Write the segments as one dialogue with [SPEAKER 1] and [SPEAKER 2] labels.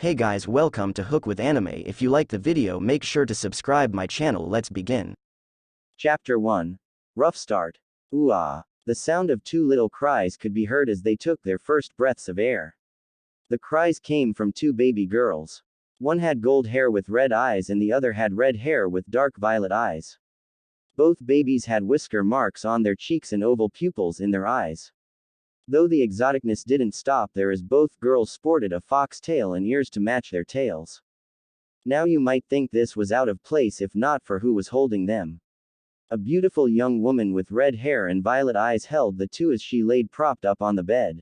[SPEAKER 1] Hey guys, welcome to Hook with Anime. If you like the video, make sure to subscribe my channel. Let's begin.
[SPEAKER 2] Chapter 1. Rough Start. Ooh ah. The sound of two little cries could be heard as they took their first breaths of air. The cries came from two baby girls. One had gold hair with red eyes and the other had red hair with dark violet eyes. Both babies had whisker marks on their cheeks and oval pupils in their eyes. Though the exoticness didn't stop there as both girls sported a fox tail and ears to match their tails. Now you might think this was out of place if not for who was holding them. A beautiful young woman with red hair and violet eyes held the two as she laid propped up on the bed.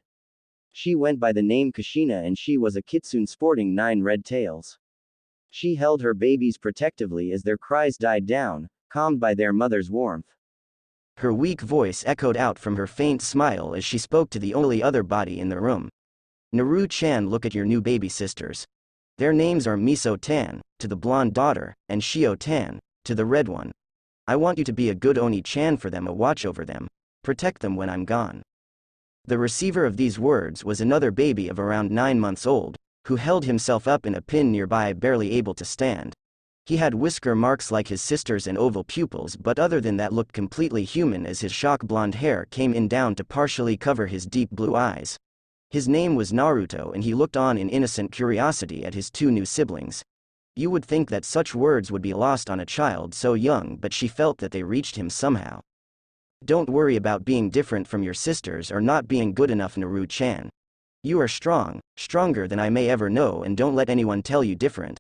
[SPEAKER 2] She went by the name Kashina and she was a kitsune sporting 9 red tails. She held her babies protectively as their cries died down, calmed by their mother's warmth.
[SPEAKER 1] Her weak voice echoed out from her faint smile as she spoke to the only other body in the room. Naru-chan, look at your new baby sisters. Their names are Miso-tan, to the blonde daughter, and Shio-tan, to the red one. I want you to be a good Oni-chan for them, a watch over them, protect them when I'm gone. The receiver of these words was another baby of around 9 months old, who held himself up in a pin nearby, barely able to stand. He had whisker marks like his sisters and oval pupils, but other than that looked completely human as his shock blonde hair came in down to partially cover his deep blue eyes. His name was Naruto and he looked on in innocent curiosity at his 2 new siblings. You would think that such words would be lost on a child so young, but she felt that they reached him somehow. Don't worry about being different from your sisters or not being good enough, Naru-chan. You are strong, stronger than I may ever know, and don't let anyone tell you different.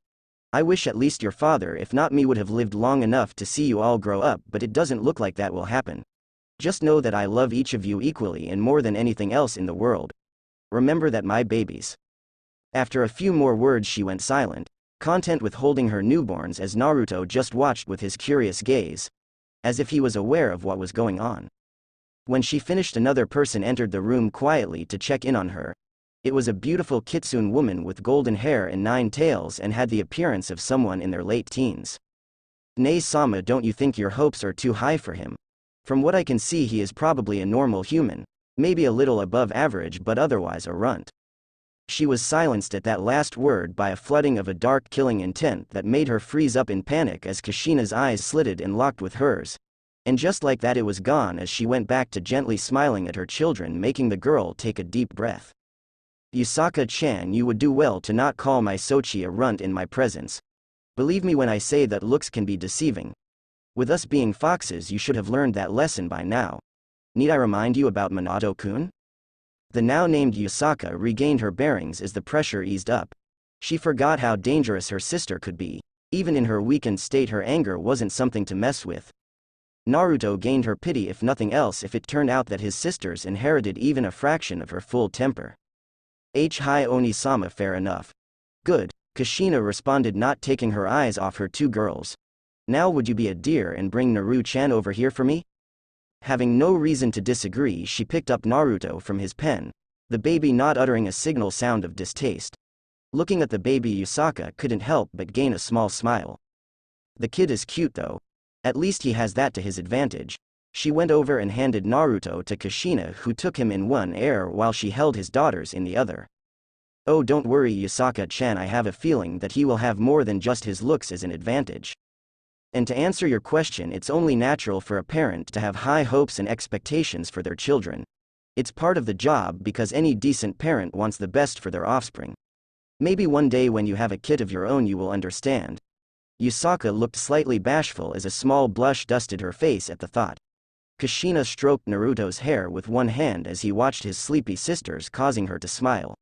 [SPEAKER 1] I wish at least your father, if not me, would have lived long enough to see you all grow up, but it doesn't look like that will happen. Just know that I love each of you equally and more than anything else in the world. Remember that, my babies. After a few more words she went silent, content with holding her newborns as Naruto just watched with his curious gaze, as if he was aware of what was going on. When she finished, another person entered the room quietly to check in on her. It was a beautiful kitsune woman with golden hair and 9 tails and had the appearance of someone in their late teens. Nei-sama, don't you think your hopes are too high for him? From what I can see, he is probably a normal human, maybe a little above average, but otherwise a runt. She was silenced at that last word by a flooding of a dark killing intent that made her freeze up in panic as Kashina's eyes slitted and locked with hers. And just like that it was gone as she went back to gently smiling at her children, making the girl take a deep breath. Yusaka-chan, you would do well to not call my Sochi a runt in my presence. Believe me when I say that looks can be deceiving. With us being foxes, you should have learned that lesson by now. Need I remind you about Minato-kun? The now named Yusaka regained her bearings as the pressure eased up. She forgot how dangerous her sister could be. Even in her weakened state, her anger wasn't something to mess with. Naruto gained her pity, if nothing else, if it turned out that his sisters inherited even a fraction of her full temper. Hi Oni-sama, fair enough. Good, Kashina responded, not taking her eyes off her 2 girls. Now would you be a dear and bring Naru-chan over here for me? Having no reason to disagree, she picked up Naruto from his pen, the baby not uttering a signal sound of distaste. Looking at the baby, Yusaka couldn't help but gain a small smile. The kid is cute though. At least he has that to his advantage. She went over and handed Naruto to Kashina, who took him in one air while she held his daughters in the other. Oh, don't worry, Yusaka-chan, I have a feeling that he will have more than just his looks as an advantage. And to answer your question, it's only natural for a parent to have high hopes and expectations for their children. It's part of the job because any decent parent wants the best for their offspring. Maybe one day when you have a kid of your own you will understand. Yusaka looked slightly bashful as a small blush dusted her face at the thought. Kashina stroked Naruto's hair with one hand as he watched his sleepy sisters, causing her to smile.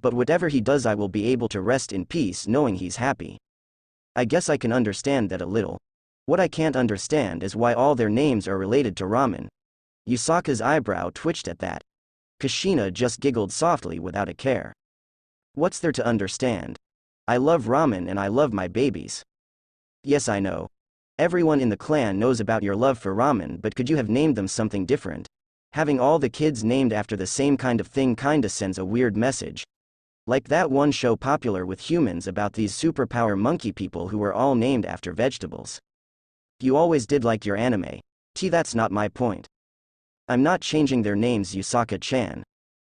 [SPEAKER 1] But whatever he does, I will be able to rest in peace knowing he's happy. I guess I can understand that a little. What I can't understand is why all their names are related to ramen. Yusaka's eyebrow twitched at that. Kashina just giggled softly without a care. What's there to understand? I love ramen and I love my babies. Yes, I know. Everyone in the clan knows about your love for ramen, but could you have named them something different? Having all the kids named after the same kind of thing kinda sends a weird message. Like that one show popular with humans about these superpower monkey people who were all named after vegetables. You always did like your anime. That's not my point. I'm not changing their names, Yusaka-chan.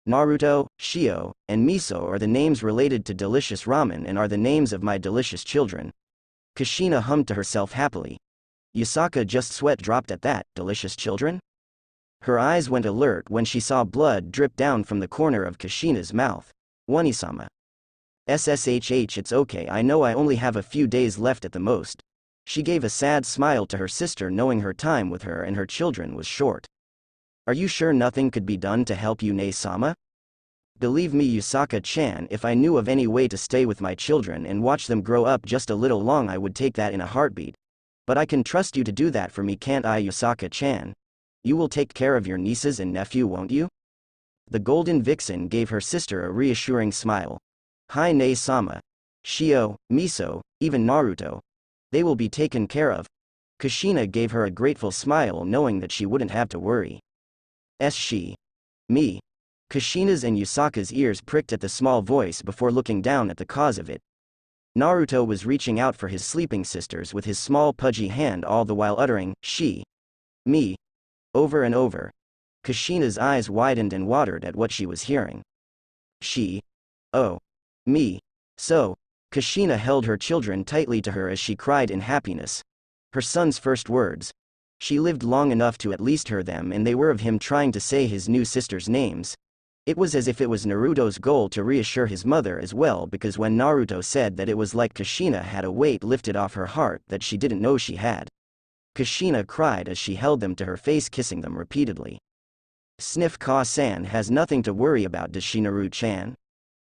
[SPEAKER 1] Naruto, Shio, and Miso are the names related to delicious ramen and are the names of my delicious children. Kashina hummed to herself happily. Yusaka just sweat dropped at that, delicious children? Her eyes went alert when she saw blood drip down from the corner of Kashina's mouth. Wanisama. SSHH, it's okay, I know I only have a few days left at the most. She gave a sad smile to her sister knowing her time with her and her children was short. Are you sure nothing could be done to help you, Nae-sama? Believe me, Yusaka-chan, if I knew of any way to stay with my children and watch them grow up just a little long, I would take that in a heartbeat. But I can trust you to do that for me, can't I, Yusaka-chan? You will take care of your nieces and nephew, won't you? The Golden Vixen gave her sister a reassuring smile. Hi, Nae-sama. Shio, Miso, even Naruto. They will be taken care of. Kashina gave her a grateful smile knowing that she wouldn't have to worry. She. Me. Kashina's and Yusaka's ears pricked at the small voice before looking down at the cause of it. Naruto was reaching out for his sleeping sisters with his small pudgy hand all the while uttering, she. Me. Over and over. Kashina's eyes widened and watered at what she was hearing. She. Oh. Me. So. Kashina held her children tightly to her as she cried in happiness. Her son's first words. She lived long enough to at least hear them, and they were of him trying to say his new sisters' names. It was as if it was Naruto's goal to reassure his mother as well, because when Naruto said that, it was like Kashina had a weight lifted off her heart that she didn't know she had. Kashina cried as she held them to her face, kissing them repeatedly. Sniff, Ka-san has nothing to worry about, does she, Naru-chan?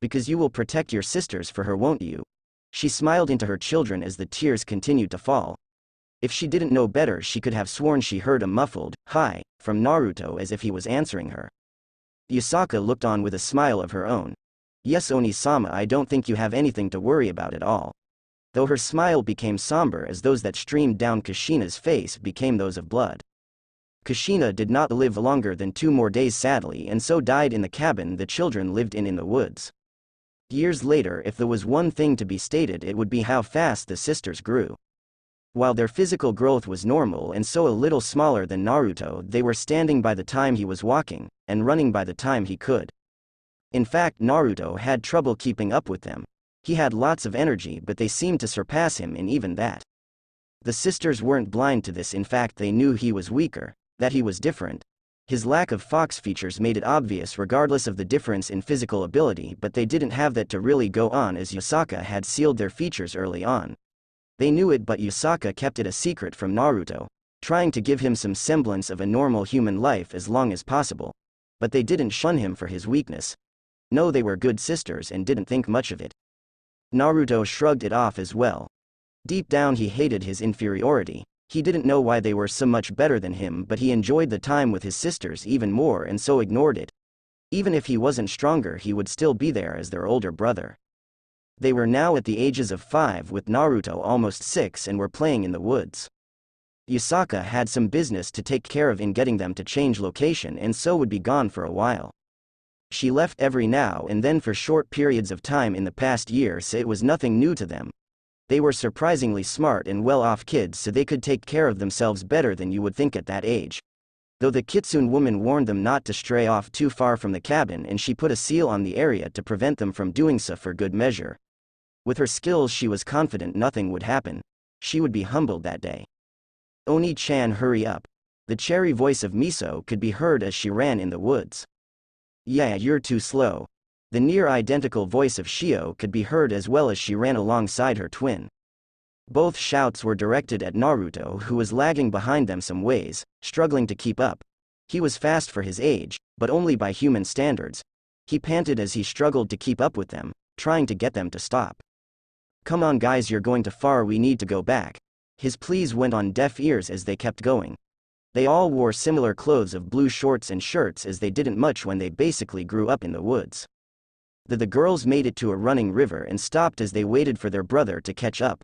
[SPEAKER 1] Because you will protect your sisters for her, won't you? She smiled into her children as the tears continued to fall. If she didn't know better, she could have sworn she heard a muffled, "Hi," from Naruto as if he was answering her. Yusaka looked on with a smile of her own. Yes, Oni-sama, I don't think you have anything to worry about at all. Though her smile became somber as those that streamed down Kashina's face became those of blood. Kashina did not live longer than 2 more days sadly, and so died in the cabin the children lived in the woods. Years later, if there was one thing to be stated, it would be how fast the sisters grew. While their physical growth was normal and so a little smaller than Naruto, they were standing by the time he was walking, and running by the time he could. In fact, Naruto had trouble keeping up with them. He had lots of energy, but they seemed to surpass him in even that. The sisters weren't blind to this, in fact they knew he was weaker, that he was different. His lack of fox features made it obvious regardless of the difference in physical ability, but they didn't have that to really go on, as Yusaka had sealed their features early on. They knew it, but Yusaka kept it a secret from Naruto, trying to give him some semblance of a normal human life as long as possible. But they didn't shun him for his weakness. No, they were good sisters and didn't think much of it. Naruto shrugged it off as well. Deep down he hated his inferiority. He didn't know why they were so much better than him, but he enjoyed the time with his sisters even more and so ignored it. Even if he wasn't stronger, he would still be there as their older brother. They were now at the ages of 5 with Naruto almost 6 and were playing in the woods. Yusaka had some business to take care of in getting them to change location and so would be gone for a while. She left every now and then for short periods of time in the past year, so it was nothing new to them. They were surprisingly smart and well-off kids, so they could take care of themselves better than you would think at that age. Though the Kitsune woman warned them not to stray off too far from the cabin, and she put a seal on the area to prevent them from doing so for good measure. With her skills she was confident nothing would happen. She would be humbled that day. Oni-chan, hurry up. The cherry voice of Miso could be heard as she ran in the woods. Yeah, you're too slow. The near-identical voice of Shio could be heard as well as she ran alongside her twin. Both shouts were directed at Naruto, who was lagging behind them some ways, struggling to keep up. He was fast for his age, but only by human standards. He panted as he struggled to keep up with them, trying to get them to stop. Come on guys, you're going too far, we need to go back. His pleas went on deaf ears as they kept going. They all wore similar clothes of blue shorts and shirts, as they didn't much when they basically grew up in the woods. The girls made it to a running river and stopped as they waited for their brother to catch up.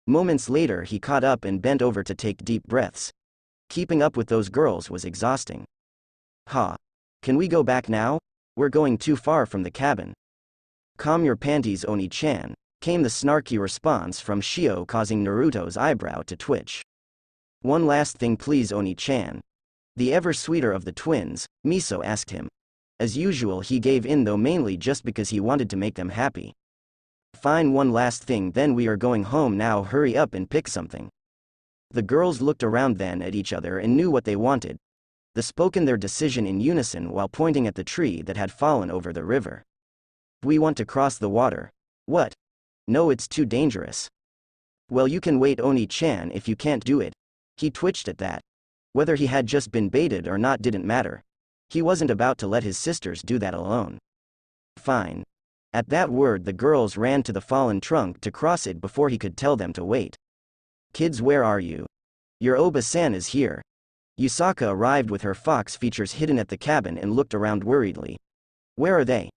[SPEAKER 1] Moments later he caught up and bent over to take deep breaths. Keeping up with those girls was exhausting. Ha! Can we go back now? We're going too far from the cabin. Calm your panties, Oni-chan, came the snarky response from Shio, causing Naruto's eyebrow to twitch. One last thing please, Oni-chan. The ever sweeter of the twins, Miso asked him. As usual, he gave in, though mainly just because he wanted to make them happy. Fine, one last thing, then we are going home now, hurry up and pick something. The girls looked around then at each other and knew what they wanted. They spoke their decision in unison while pointing at the tree that had fallen over the river. We want to cross the water. What? No, it's too dangerous. Well, you can wait, Oni-chan, if you can't do it. He twitched at that. Whether he had just been baited or not didn't matter. He wasn't about to let his sisters do that alone. Fine. At that word, the girls ran to the fallen trunk to cross it before he could tell them to wait. Kids, where are you? Your Oba-san is here. Yusaka arrived with her fox features hidden at the cabin and looked around worriedly. Where are they?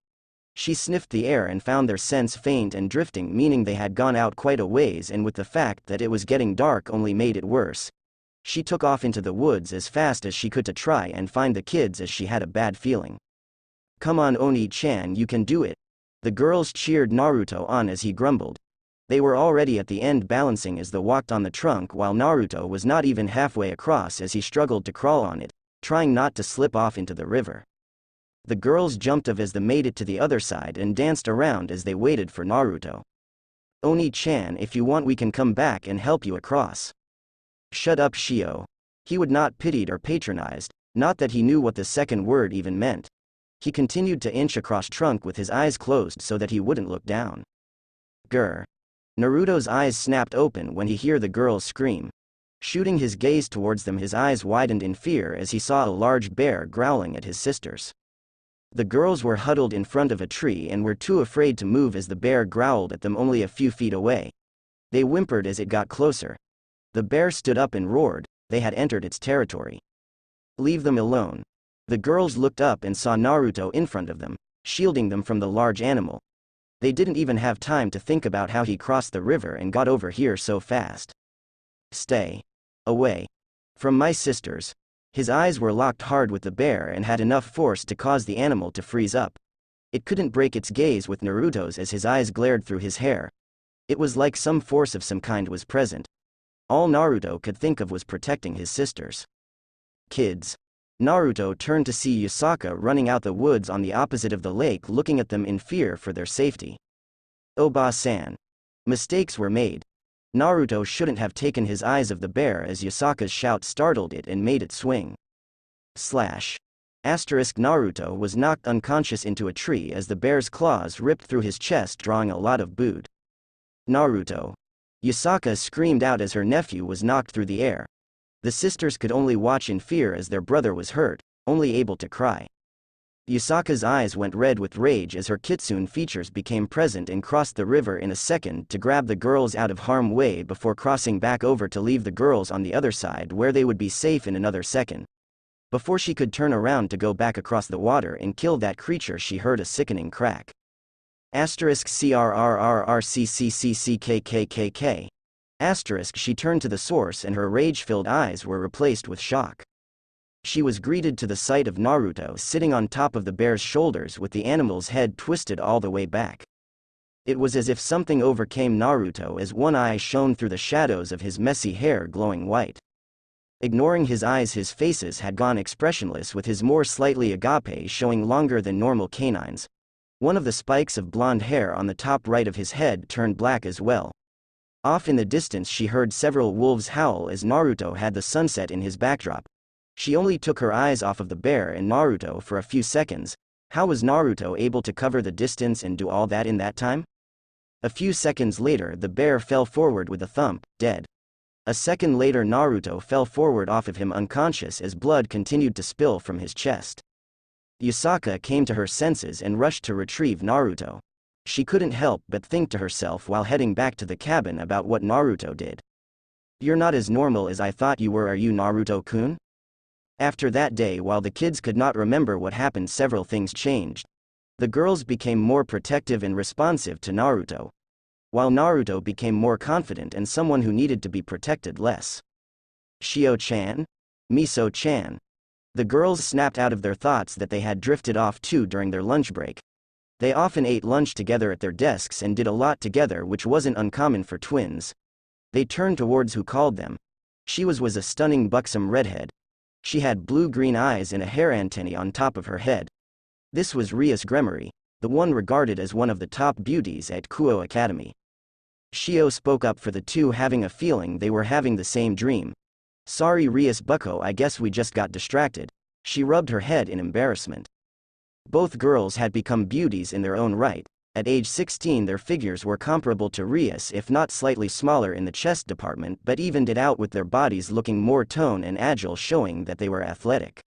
[SPEAKER 1] She sniffed the air and found their sense faint and drifting, meaning they had gone out quite a ways, and with the fact that it was getting dark only made it worse. She took off into the woods as fast as she could to try and find the kids, as she had a bad feeling. Come on, Oni-chan, you can do it. The girls cheered Naruto on as he grumbled. They were already at the end, balancing as they walked on the trunk, while Naruto was not even halfway across as he struggled to crawl on it, trying not to slip off into the river. The girls jumped off as they made it to the other side and danced around as they waited for Naruto. Oni-chan, if you want we can come back and help you across. Shut up, Shio. He would not pitied or patronized, not that he knew what the second word even meant. He continued to inch across trunk with his eyes closed so that he wouldn't look down. Grr. Naruto's eyes snapped open when he heard the girls scream. Shooting his gaze towards them, his eyes widened in fear as he saw a large bear growling at his sisters. The girls were huddled in front of a tree and were too afraid to move as the bear growled at them only a few feet away. They whimpered as it got closer. The bear stood up and roared. They had entered its territory. Leave them alone. The girls looked up and saw Naruto in front of them, shielding them from the large animal. They didn't even have time to think about how he crossed the river and got over here so fast. Stay away from my sisters. His eyes were locked hard with the bear and had enough force to cause the animal to freeze up. It couldn't break its gaze with Naruto's as his eyes glared through his hair. It was like some force of some kind was present. All Naruto could think of was protecting his sisters. Kids. Naruto turned to see Yusaka running out the woods on the opposite of the lake, looking at them in fear for their safety. Oba-san. Mistakes were made. Naruto shouldn't have taken his eyes off the bear as Yusaka's shout startled it and made it swing. Slash. Naruto was knocked unconscious into a tree as the bear's claws ripped through his chest, drawing a lot of blood. Naruto. Yusaka screamed out as her nephew was knocked through the air. The sisters could only watch in fear as their brother was hurt, only able to cry. Yusaka's eyes went red with rage as her kitsune features became present and crossed the river in a second to grab the girls out of harm's way before crossing back over to leave the girls on the other side where they would be safe in another second. Before she could turn around to go back across the water and kill that creature, she heard a sickening crack. *CRRRRCCCCKKKK. She turned to the source and her rage-filled eyes were replaced with shock. She was greeted to the sight of Naruto sitting on top of the bear's shoulders with the animal's head twisted all the way back. It was as if something overcame Naruto as one eye shone through the shadows of his messy hair glowing white. Ignoring his eyes, his faces had gone expressionless, with his more slightly agape showing longer than normal canines. One of the spikes of blonde hair on the top right of his head turned black as well. Off in the distance she heard several wolves howl as Naruto had the sunset in his backdrop. She only took her eyes off of the bear and Naruto for a few seconds. How was Naruto able to cover the distance and do all that in that time? A few seconds later the bear fell forward with a thump, dead. A second later Naruto fell forward off of him unconscious as blood continued to spill from his chest. Yusaka came to her senses and rushed to retrieve Naruto. She couldn't help but think to herself while heading back to the cabin about what Naruto did. You're not as normal as I thought you were, are you, Naruto-kun? After that day, while the kids could not remember what happened, several things changed. The girls became more protective and responsive to Naruto, while Naruto became more confident and someone who needed to be protected less. Shio-chan? Miso-chan? The girls snapped out of their thoughts that they had drifted off to during their lunch break. They often ate lunch together at their desks and did a lot together, which wasn't uncommon for twins. They turned towards who called them. She was a stunning buxom redhead. She had blue-green eyes and a hair antennae on top of her head. This was Rias Gremory, the one regarded as one of the top beauties at Kuo Academy. Shio spoke up for the two, having a feeling they were having the same dream. Sorry Rias bucko, I guess we just got distracted. She rubbed her head in embarrassment. Both girls had become beauties in their own right. At age 16 their figures were comparable to Rias, if not slightly smaller in the chest department, but evened it out with their bodies looking more toned and agile, showing that they were athletic.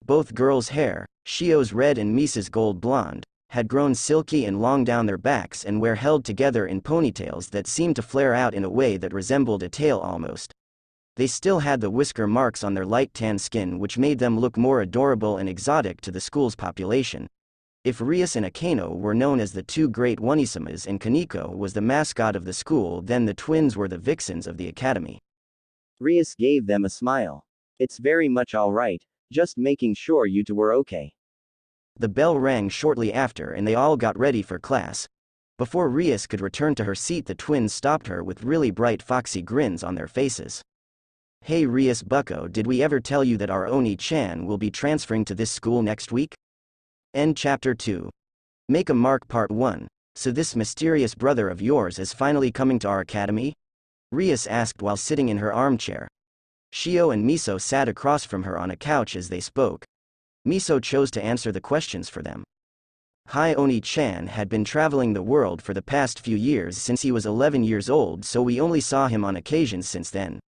[SPEAKER 1] Both girls' hair, Shio's red and Misa's gold blonde, had grown silky and long down their backs and were held together in ponytails that seemed to flare out in a way that resembled a tail almost. They still had the whisker marks on their light tan skin, which made them look more adorable and exotic to the school's population. If Rias and Akano were known as the two great Onisamas and Kaneko was the mascot of the school, then the twins were the vixens of the academy.
[SPEAKER 2] Rias gave them a smile. It's very much alright, just making sure you two were okay.
[SPEAKER 1] The bell rang shortly after and they all got ready for class. Before Rias could return to her seat, the twins stopped her with really bright foxy grins on their faces. Hey Rias bucko, did we ever tell you that our Oni-chan will be transferring to this school next week? End chapter 2. Make a mark part 1. So this mysterious brother of yours is finally coming to our academy? Rias asked while sitting in her armchair. Shio and Miso sat across from her on a couch as they spoke. Miso chose to answer the questions for them. Hi, Oni-chan had been traveling the world for the past few years since he was 11 years old, so we only saw him on occasions since then.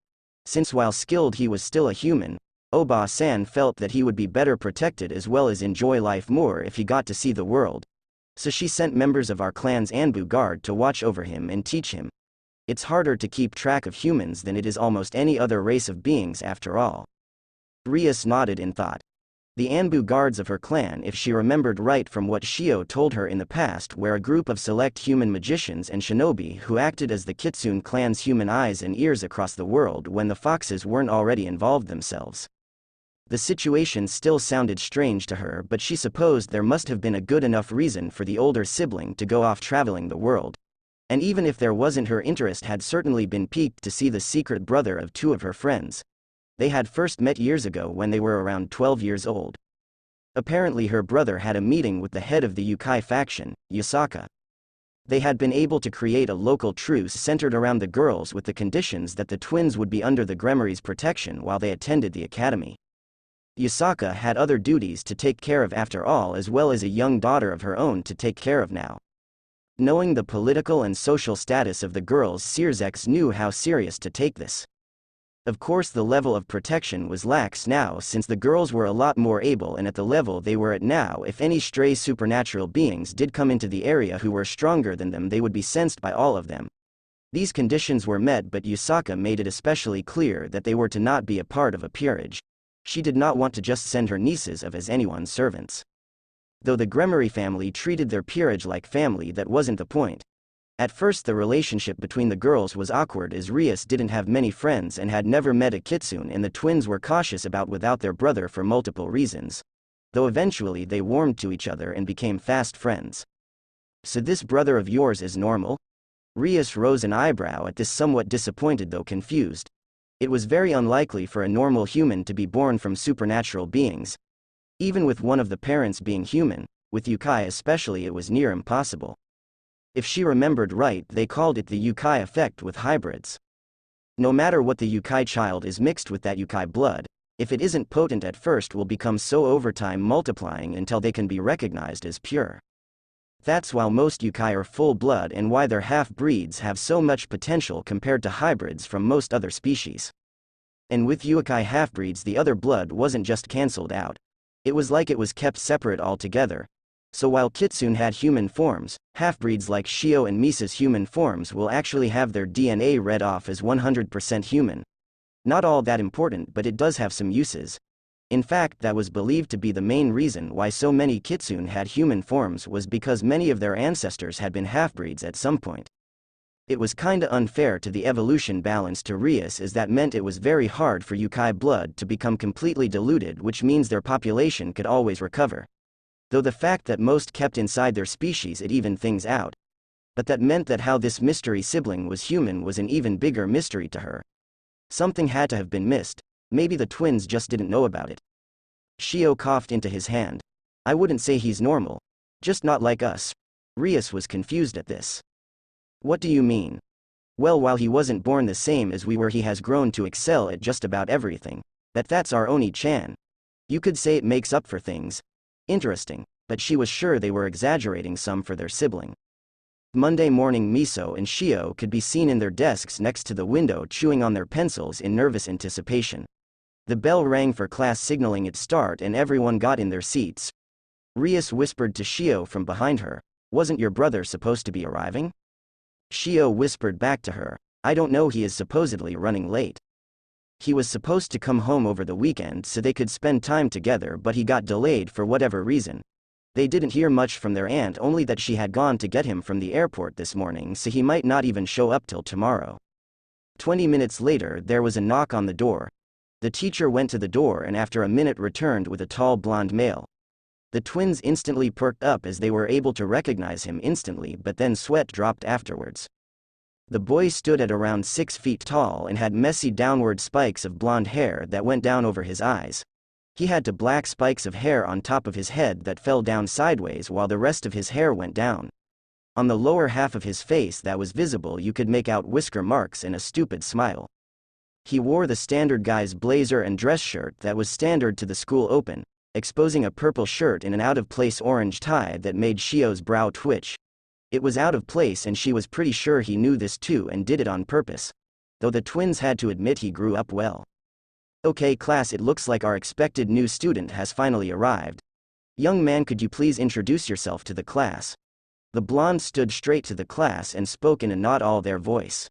[SPEAKER 1] Since while skilled he was still a human, Oba-san felt that he would be better protected as well as enjoy life more if he got to see the world. So she sent members of our clan's Anbu guard to watch over him and teach him. It's harder to keep track of humans than it is almost any other race of beings after all. Rias nodded in thought. The Anbu guards of her clan, if she remembered right from what Shio told her in the past, were a group of select human magicians and shinobi who acted as the Kitsune clan's human eyes and ears across the world when the foxes weren't already involved themselves. The situation still sounded strange to her, but she supposed there must have been a good enough reason for the older sibling to go off traveling the world. And even if there wasn't, her interest had certainly been piqued to see the secret brother of two of her friends. They had first met years ago when they were around 12 years old. Apparently her brother had a meeting with the head of the Yukai faction, Yusaka. They had been able to create a local truce centered around the girls with the conditions that the twins would be under the Gremory's protection while they attended the academy. Yusaka had other duties to take care of after all, as well as a young daughter of her own to take care of now. Knowing the political and social status of the girls, Searsex knew how serious to take this. Of course the level of protection was lax now, since the girls were a lot more able, and at the level they were at now, if any stray supernatural beings did come into the area who were stronger than them, they would be sensed by all of them. These conditions were met, but Yusaka made it especially clear that they were to not be a part of a peerage. She did not want to just send her nieces of as anyone's servants. Though the Gremory family treated their peerage like family, that wasn't the point. At first the relationship between the girls was awkward, as Rias didn't have many friends and had never met a kitsune, and the twins were cautious about without their brother for multiple reasons. Though eventually they warmed to each other and became fast friends. So this brother of yours is normal? Rias rose an eyebrow at this, somewhat disappointed though confused. It was very unlikely for a normal human to be born from supernatural beings. Even with one of the parents being human, with Yukai especially, it was near impossible. If she remembered right, they called it the Yukai effect with hybrids. No matter what the Yukai child is mixed with that Yukai blood, if it isn't potent at first, will become so over time, multiplying until they can be recognized as pure. That's why most Yukai are full blood and why their half-breeds have so much potential compared to hybrids from most other species. And with Yukai half-breeds, the other blood wasn't just cancelled out. It was like it was kept separate altogether. So while Kitsune had human forms, half-breeds like Shio and Misa's human forms will actually have their DNA read off as 100% human. Not all that important, but it does have some uses. In fact, that was believed to be the main reason why so many Kitsune had human forms, was because many of their ancestors had been half-breeds at some point. It was kinda unfair to the evolution balance to Rias, as that meant it was very hard for Yukai blood to become completely diluted, which means their population could always recover. Though the fact that most kept inside their species, it evened things out. But that meant that how this mystery sibling was human was an even bigger mystery to her. Something had to have been missed. Maybe the twins just didn't know about it. Shio coughed into his hand. I wouldn't say he's normal. Just not like us. Rias was confused at this. What do you mean? Well, while he wasn't born the same as we were, he has grown to excel at just about everything. That's our Oni-chan. You could say it makes up for things. Interesting, but she was sure they were exaggerating some for their sibling. Monday morning, Miso and Shio could be seen in their desks next to the window chewing on their pencils in nervous anticipation. The bell rang for class, signaling its start, and everyone got in their seats. Rias whispered to Shio from behind her, "Wasn't your brother supposed to be arriving?" Shio whispered back to her, "I don't know, he is supposedly running late. He was supposed to come home over the weekend so they could spend time together, but he got delayed for whatever reason." They didn't hear much from their aunt, only that she had gone to get him from the airport this morning, so he might not even show up till tomorrow. 20 minutes later, there was a knock on the door. The teacher went to the door and after a minute returned with a tall blonde male. The twins instantly perked up as they were able to recognize him instantly, but then sweat dropped afterwards. The boy stood at around 6 feet tall and had messy downward spikes of blonde hair that went down over his eyes. He had two black spikes of hair on top of his head that fell down sideways while the rest of his hair went down. On the lower half of his face that was visible, you could make out whisker marks and a stupid smile. He wore the standard guy's blazer and dress shirt that was standard to the school open, exposing a purple shirt and an out-of-place orange tie that made Shio's brow twitch. It was out of place and she was pretty sure he knew this too and did it on purpose. Though the twins had to admit he grew up well. "Okay class, it looks like our expected new student has finally arrived. Young man, could you please introduce yourself to the class?" The blonde stood straight to the class and spoke in a not all there voice.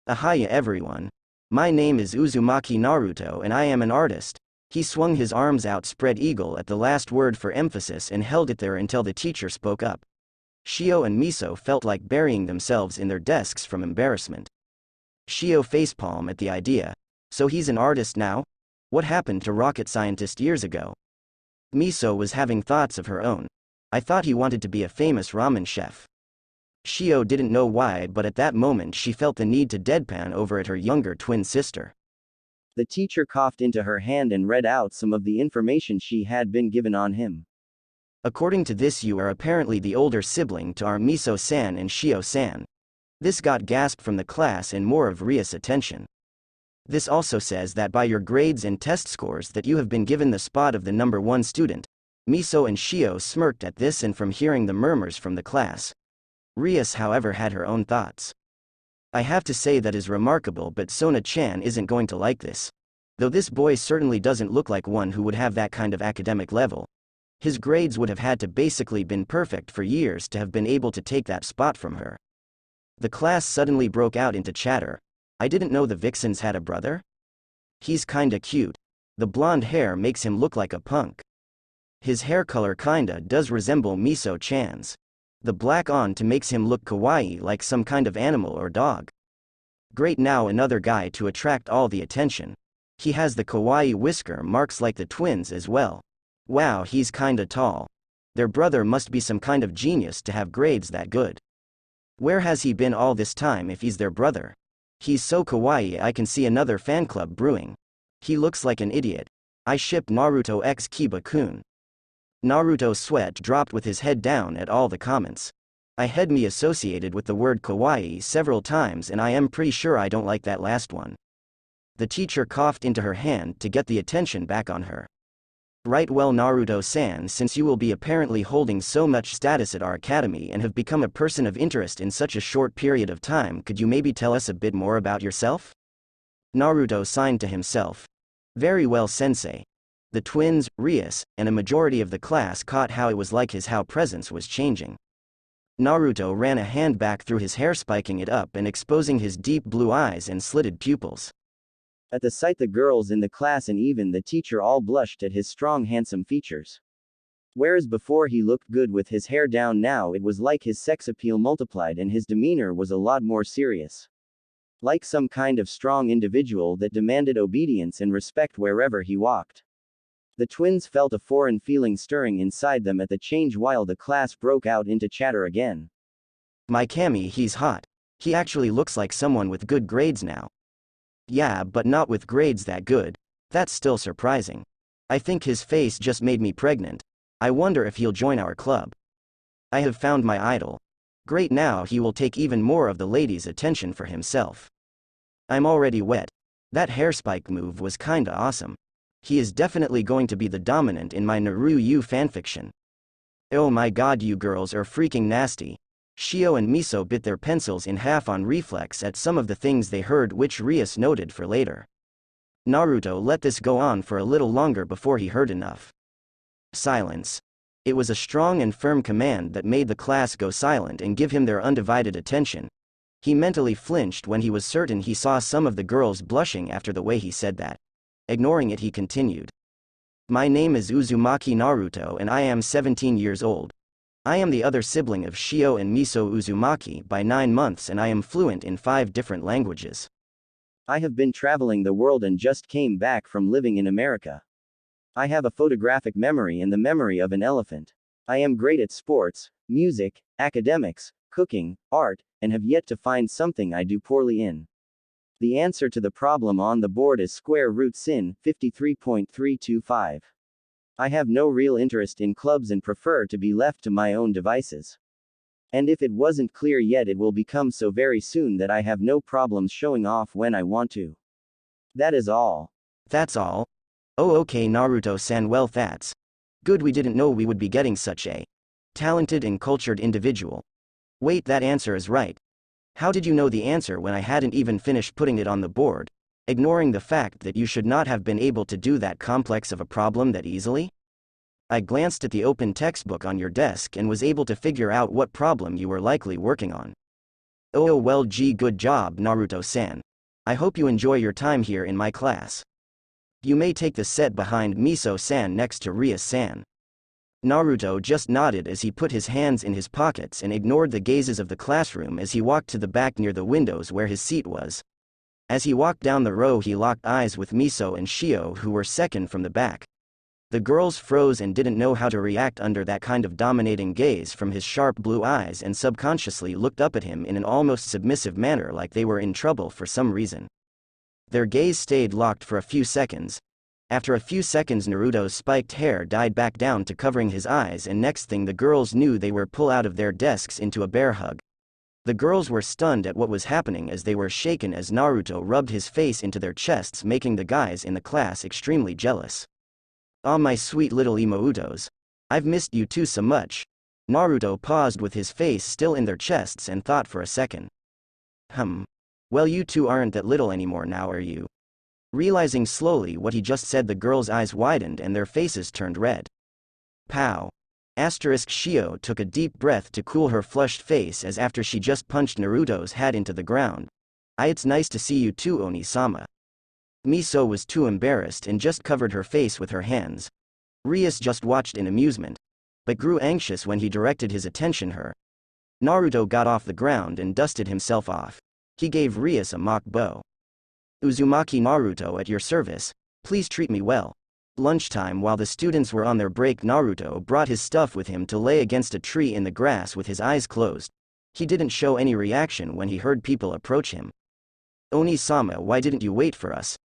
[SPEAKER 1] "Ahaya everyone. My name is Uzumaki Naruto and I am an artist." He swung his arms out, spread eagle at the last word for emphasis, and held it there until the teacher spoke up. Shio and Miso felt like burying themselves in their desks from embarrassment. Shio facepalm at the idea. "So he's an artist now? What happened to rocket scientist years ago?" Miso was having thoughts of her own. "I thought he wanted to be a famous ramen chef." Shio didn't know why, but at that moment she felt the need to deadpan over at her younger twin sister.
[SPEAKER 2] The teacher coughed into her hand and read out some of the information she had been given on him.
[SPEAKER 1] "According to this, you are apparently the older sibling to our Miso-san and Shio-san." This got gasp from the class and more of Rias' attention. "This also says that by your grades and test scores that you have been given the spot of the number 1 student." Miso and Shio smirked at this and from hearing the murmurs from the class. Rias, however, had her own thoughts. "I have to say that is remarkable, but Sona-chan isn't going to like this. Though this boy certainly doesn't look like one who would have that kind of academic level. His grades would have had to basically been perfect for years to have been able to take that spot from her." The class suddenly broke out into chatter. "I didn't know the Vixens had a brother? He's kinda cute. The blonde hair makes him look like a punk. His hair color kinda does resemble Miso-chan's. The black on to makes him look kawaii, like some kind of animal or dog. Great, now another guy to attract all the attention. He has the kawaii whisker marks like the twins as well. Wow, he's kinda tall. Their brother must be some kind of genius to have grades that good. Where has he been all this time if he's their brother? He's so kawaii, I can see another fan club brewing. He looks like an idiot. I ship Naruto x Kiba-kun." Naruto's sweat dropped with his head down at all the comments. "I had me associated with the word kawaii several times and I am pretty sure I don't like that last one." The teacher coughed into her hand to get the attention back on her. "Right, well Naruto-san, since you will be apparently holding so much status at our academy and have become a person of interest in such a short period of time, could you maybe tell us a bit more about yourself?" Naruto signed to himself. "Very well, sensei." The twins, Rias, and a majority of the class caught how it was like his presence was changing. Naruto ran a hand back through his hair, spiking it up and exposing his deep blue eyes and slitted pupils.
[SPEAKER 2] At the sight, the girls in the class and even the teacher all blushed at his strong, handsome features. Whereas before he looked good with his hair down, now it was like his sex appeal multiplied and his demeanor was a lot more serious. Like some kind of strong individual that demanded obedience and respect wherever he walked. The twins felt a foreign feeling stirring inside them at the change while the class broke out into chatter again.
[SPEAKER 1] "My Kami, he's hot. He actually looks like someone with good grades now." "Yeah, but not with grades that good. That's still surprising. I think his face just made me pregnant." I wonder if he'll join our club. I have found my idol. Great, now he will take even more of the ladies' attention for himself. I'm already wet. That hairspike move was kinda awesome. He is definitely going to be the dominant in my Naruto fanfiction. Oh my god, you girls are freaking nasty. Shio and Miso bit their pencils in half on reflex at some of the things they heard, which Rias noted for later. Naruto let this go on for a little longer before he heard enough. Silence. It was a strong and firm command that made the class go silent and give him their undivided attention. He mentally flinched when he was certain he saw some of the girls blushing after the way he said that. Ignoring it, he continued. My name is Uzumaki Naruto and I am 17 years old. I am the other sibling of Shio and Miso Uzumaki by 9 months and I am fluent in 5 different languages. I have been traveling the world and just came back from living in America. I have a photographic memory and the memory of an elephant. I am great at sports, music, academics, cooking, art, and have yet to find something I do poorly in. The answer to the problem on the board is square root sin 53.325. I have no real interest in clubs and prefer to be left to my own devices. And if it wasn't clear yet, it will become so very soon that I have no problems showing off when I want to. That is all. That's all? Oh, okay, Naruto-san, well, that's good. We didn't know we would be getting such a talented and cultured individual. Wait, that answer is right. How did you know the answer when I hadn't even finished putting it on the board, ignoring the fact that you should not have been able to do that complex of a problem that easily? I glanced at the open textbook on your desk and was able to figure out what problem you were likely working on. Oh well, gee, good job, Naruto-san. I hope you enjoy your time here in my class. You may take the set behind Miso-san next to Rias-san. Naruto just nodded as he put his hands in his pockets and ignored the gazes of the classroom as he walked to the back near the windows where his seat was. As he walked down the row, he locked eyes with Miso and Shio, who were second from the back. The girls froze and didn't know how to react under that kind of dominating gaze from his sharp blue eyes, and subconsciously looked up at him in an almost submissive manner, like they were in trouble for some reason. Their gaze stayed locked for a few seconds. After a few seconds, Naruto's spiked hair died back down to covering his eyes, and next thing the girls knew, they were pulled out of their desks into a bear hug. The girls were stunned at what was happening as they were shaken as Naruto rubbed his face into their chests, making the guys in the class extremely jealous. "Aw, my sweet little Imoutos. I've missed you two so much." Naruto paused with his face still in their chests and thought for a second. Well, you two aren't that little anymore now, are you? Realizing slowly what he just said, the girls' eyes widened and their faces turned red. Pow. Shio took a deep breath to cool her flushed face as after she just punched Naruto's head into the ground. It's nice to see you too, Oni-sama. Miso was too embarrassed and just covered her face with her hands. Rias just watched in amusement, but grew anxious when he directed his attention her. Naruto got off the ground and dusted himself off. He gave Rias a mock bow. Uzumaki Naruto, at your service. Please treat me well. Lunchtime, while the students were on their break, Naruto brought his stuff with him to lay against a tree in the grass with his eyes closed. He didn't show any reaction when he heard people approach him. Oni-sama, why didn't you wait for us?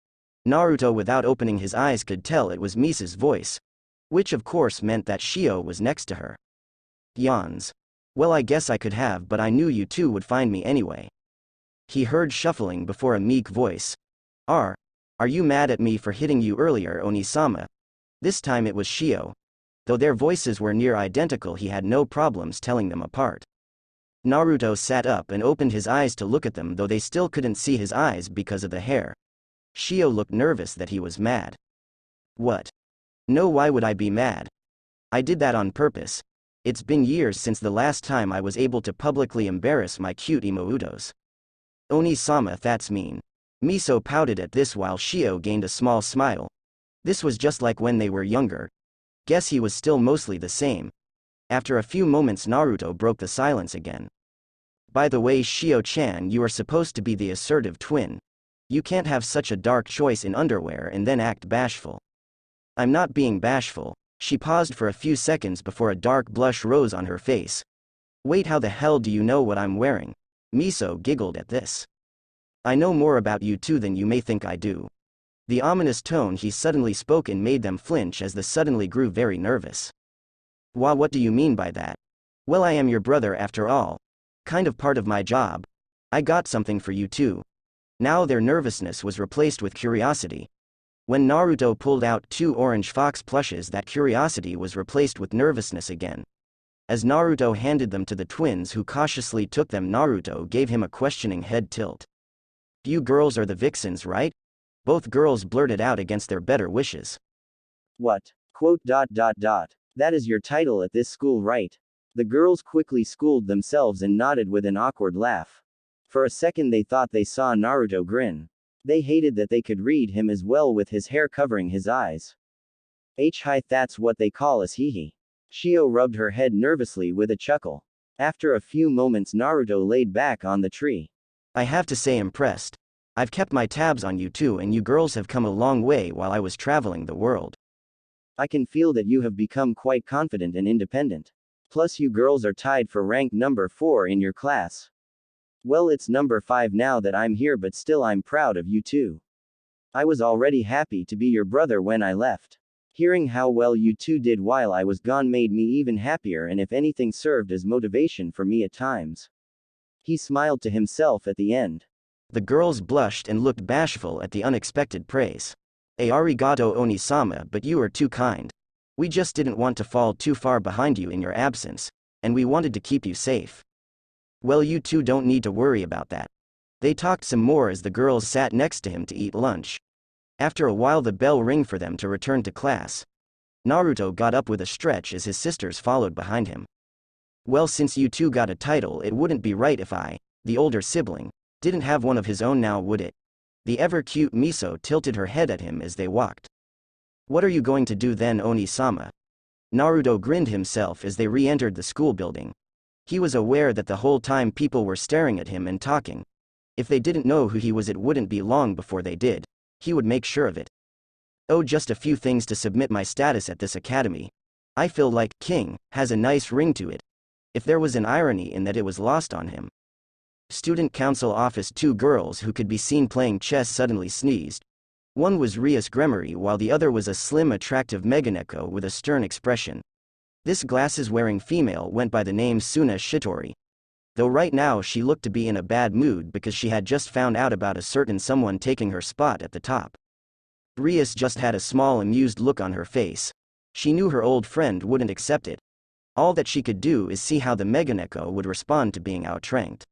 [SPEAKER 1] Naruto, without opening his eyes, could tell it was Misa's voice, which of course meant that Shio was next to her. Yawns. Well, I guess I could have, but I knew you two would find me anyway. He heard shuffling before a meek voice. Are you mad at me for hitting you earlier, Oni-sama? This time it was Shio. Though their voices were near identical, he had no problems telling them apart. Naruto sat up and opened his eyes to look at them, though they still couldn't see his eyes because of the hair. Shio looked nervous that he was mad. What? No, why would I be mad? I did that on purpose. It's been years since the last time I was able to publicly embarrass my cute Imoutos. Oni-sama, that's mean. Miso pouted at this while Shio gained a small smile. This was just like when they were younger. Guess he was still mostly the same. After a few moments, Naruto broke the silence again. By the way, Shio-chan, you are supposed to be the assertive twin. You can't have such a dark choice in underwear and then act bashful. I'm not being bashful. She paused for a few seconds before a dark blush rose on her face. Wait, how the hell do you know what I'm wearing? Miso giggled at this. I know more about you two than you may think I do. The ominous tone he suddenly spoke in made them flinch as they suddenly grew very nervous. What do you mean by that? Well, I am your brother after all. Kind of part of my job. I got something for you too. Now their nervousness was replaced with curiosity. When Naruto pulled out 2 orange fox plushes, that curiosity was replaced with nervousness again. As Naruto handed them to the twins who cautiously took them, Naruto gave him a questioning head tilt. You girls are the vixens, right? Both girls blurted out against their better wishes.
[SPEAKER 2] What? Quote. That is your title at this school, right? The girls quickly schooled themselves and nodded with an awkward laugh. For a second they thought they saw Naruto grin. They hated that they could read him as well with his hair covering his eyes. Hi, that's what they call us, hee. Shio rubbed her head nervously with a chuckle. After a few moments, Naruto laid back on the tree.
[SPEAKER 1] I have to say, impressed. I've kept my tabs on you too, and you girls have come a long way while I was traveling the world.
[SPEAKER 2] I can feel that you have become quite confident and independent. Plus you girls are tied for rank number 4 in your class. Well, it's number 5 now that I'm here, but still I'm proud of you too. I was already happy to be your brother when I left. Hearing how well you two did while I was gone made me even happier, and if anything served as motivation for me at times. He smiled to himself at the end.
[SPEAKER 1] The girls blushed and looked bashful at the unexpected praise. Arigato Oni-sama, but you are too kind. We just didn't want to fall too far behind you in your absence, and we wanted to keep you safe. Well, you two don't need to worry about that. They talked some more as the girls sat next to him to eat lunch. After a while the bell rang for them to return to class. Naruto got up with a stretch as his sisters followed behind him. Well, since you two got a title, it wouldn't be right if I, the older sibling, didn't have one of his own now, would it? The ever-cute Miso tilted her head at him as they walked. What are you going to do then, Oni-sama? Naruto grinned himself as they re-entered the school building. He was aware that the whole time people were staring at him and talking. If they didn't know who he was, it wouldn't be long before they did. He would make sure of it. Oh, just a few things to submit my status at this academy. I feel like king has a nice ring to it. If there was an irony in that, it was lost on him. Student council office. 2 girls who could be seen playing chess suddenly sneezed. One was Rias Gremory while the other was a slim, attractive Meganeko with a stern expression. This glasses-wearing female went by the name Suna Shitori. Though right now she looked to be in a bad mood because she had just found out about a certain someone taking her spot at the top. Rias just had a small amused look on her face. She knew her old friend wouldn't accept it. All that she could do is see how the Meganeko would respond to being outranked.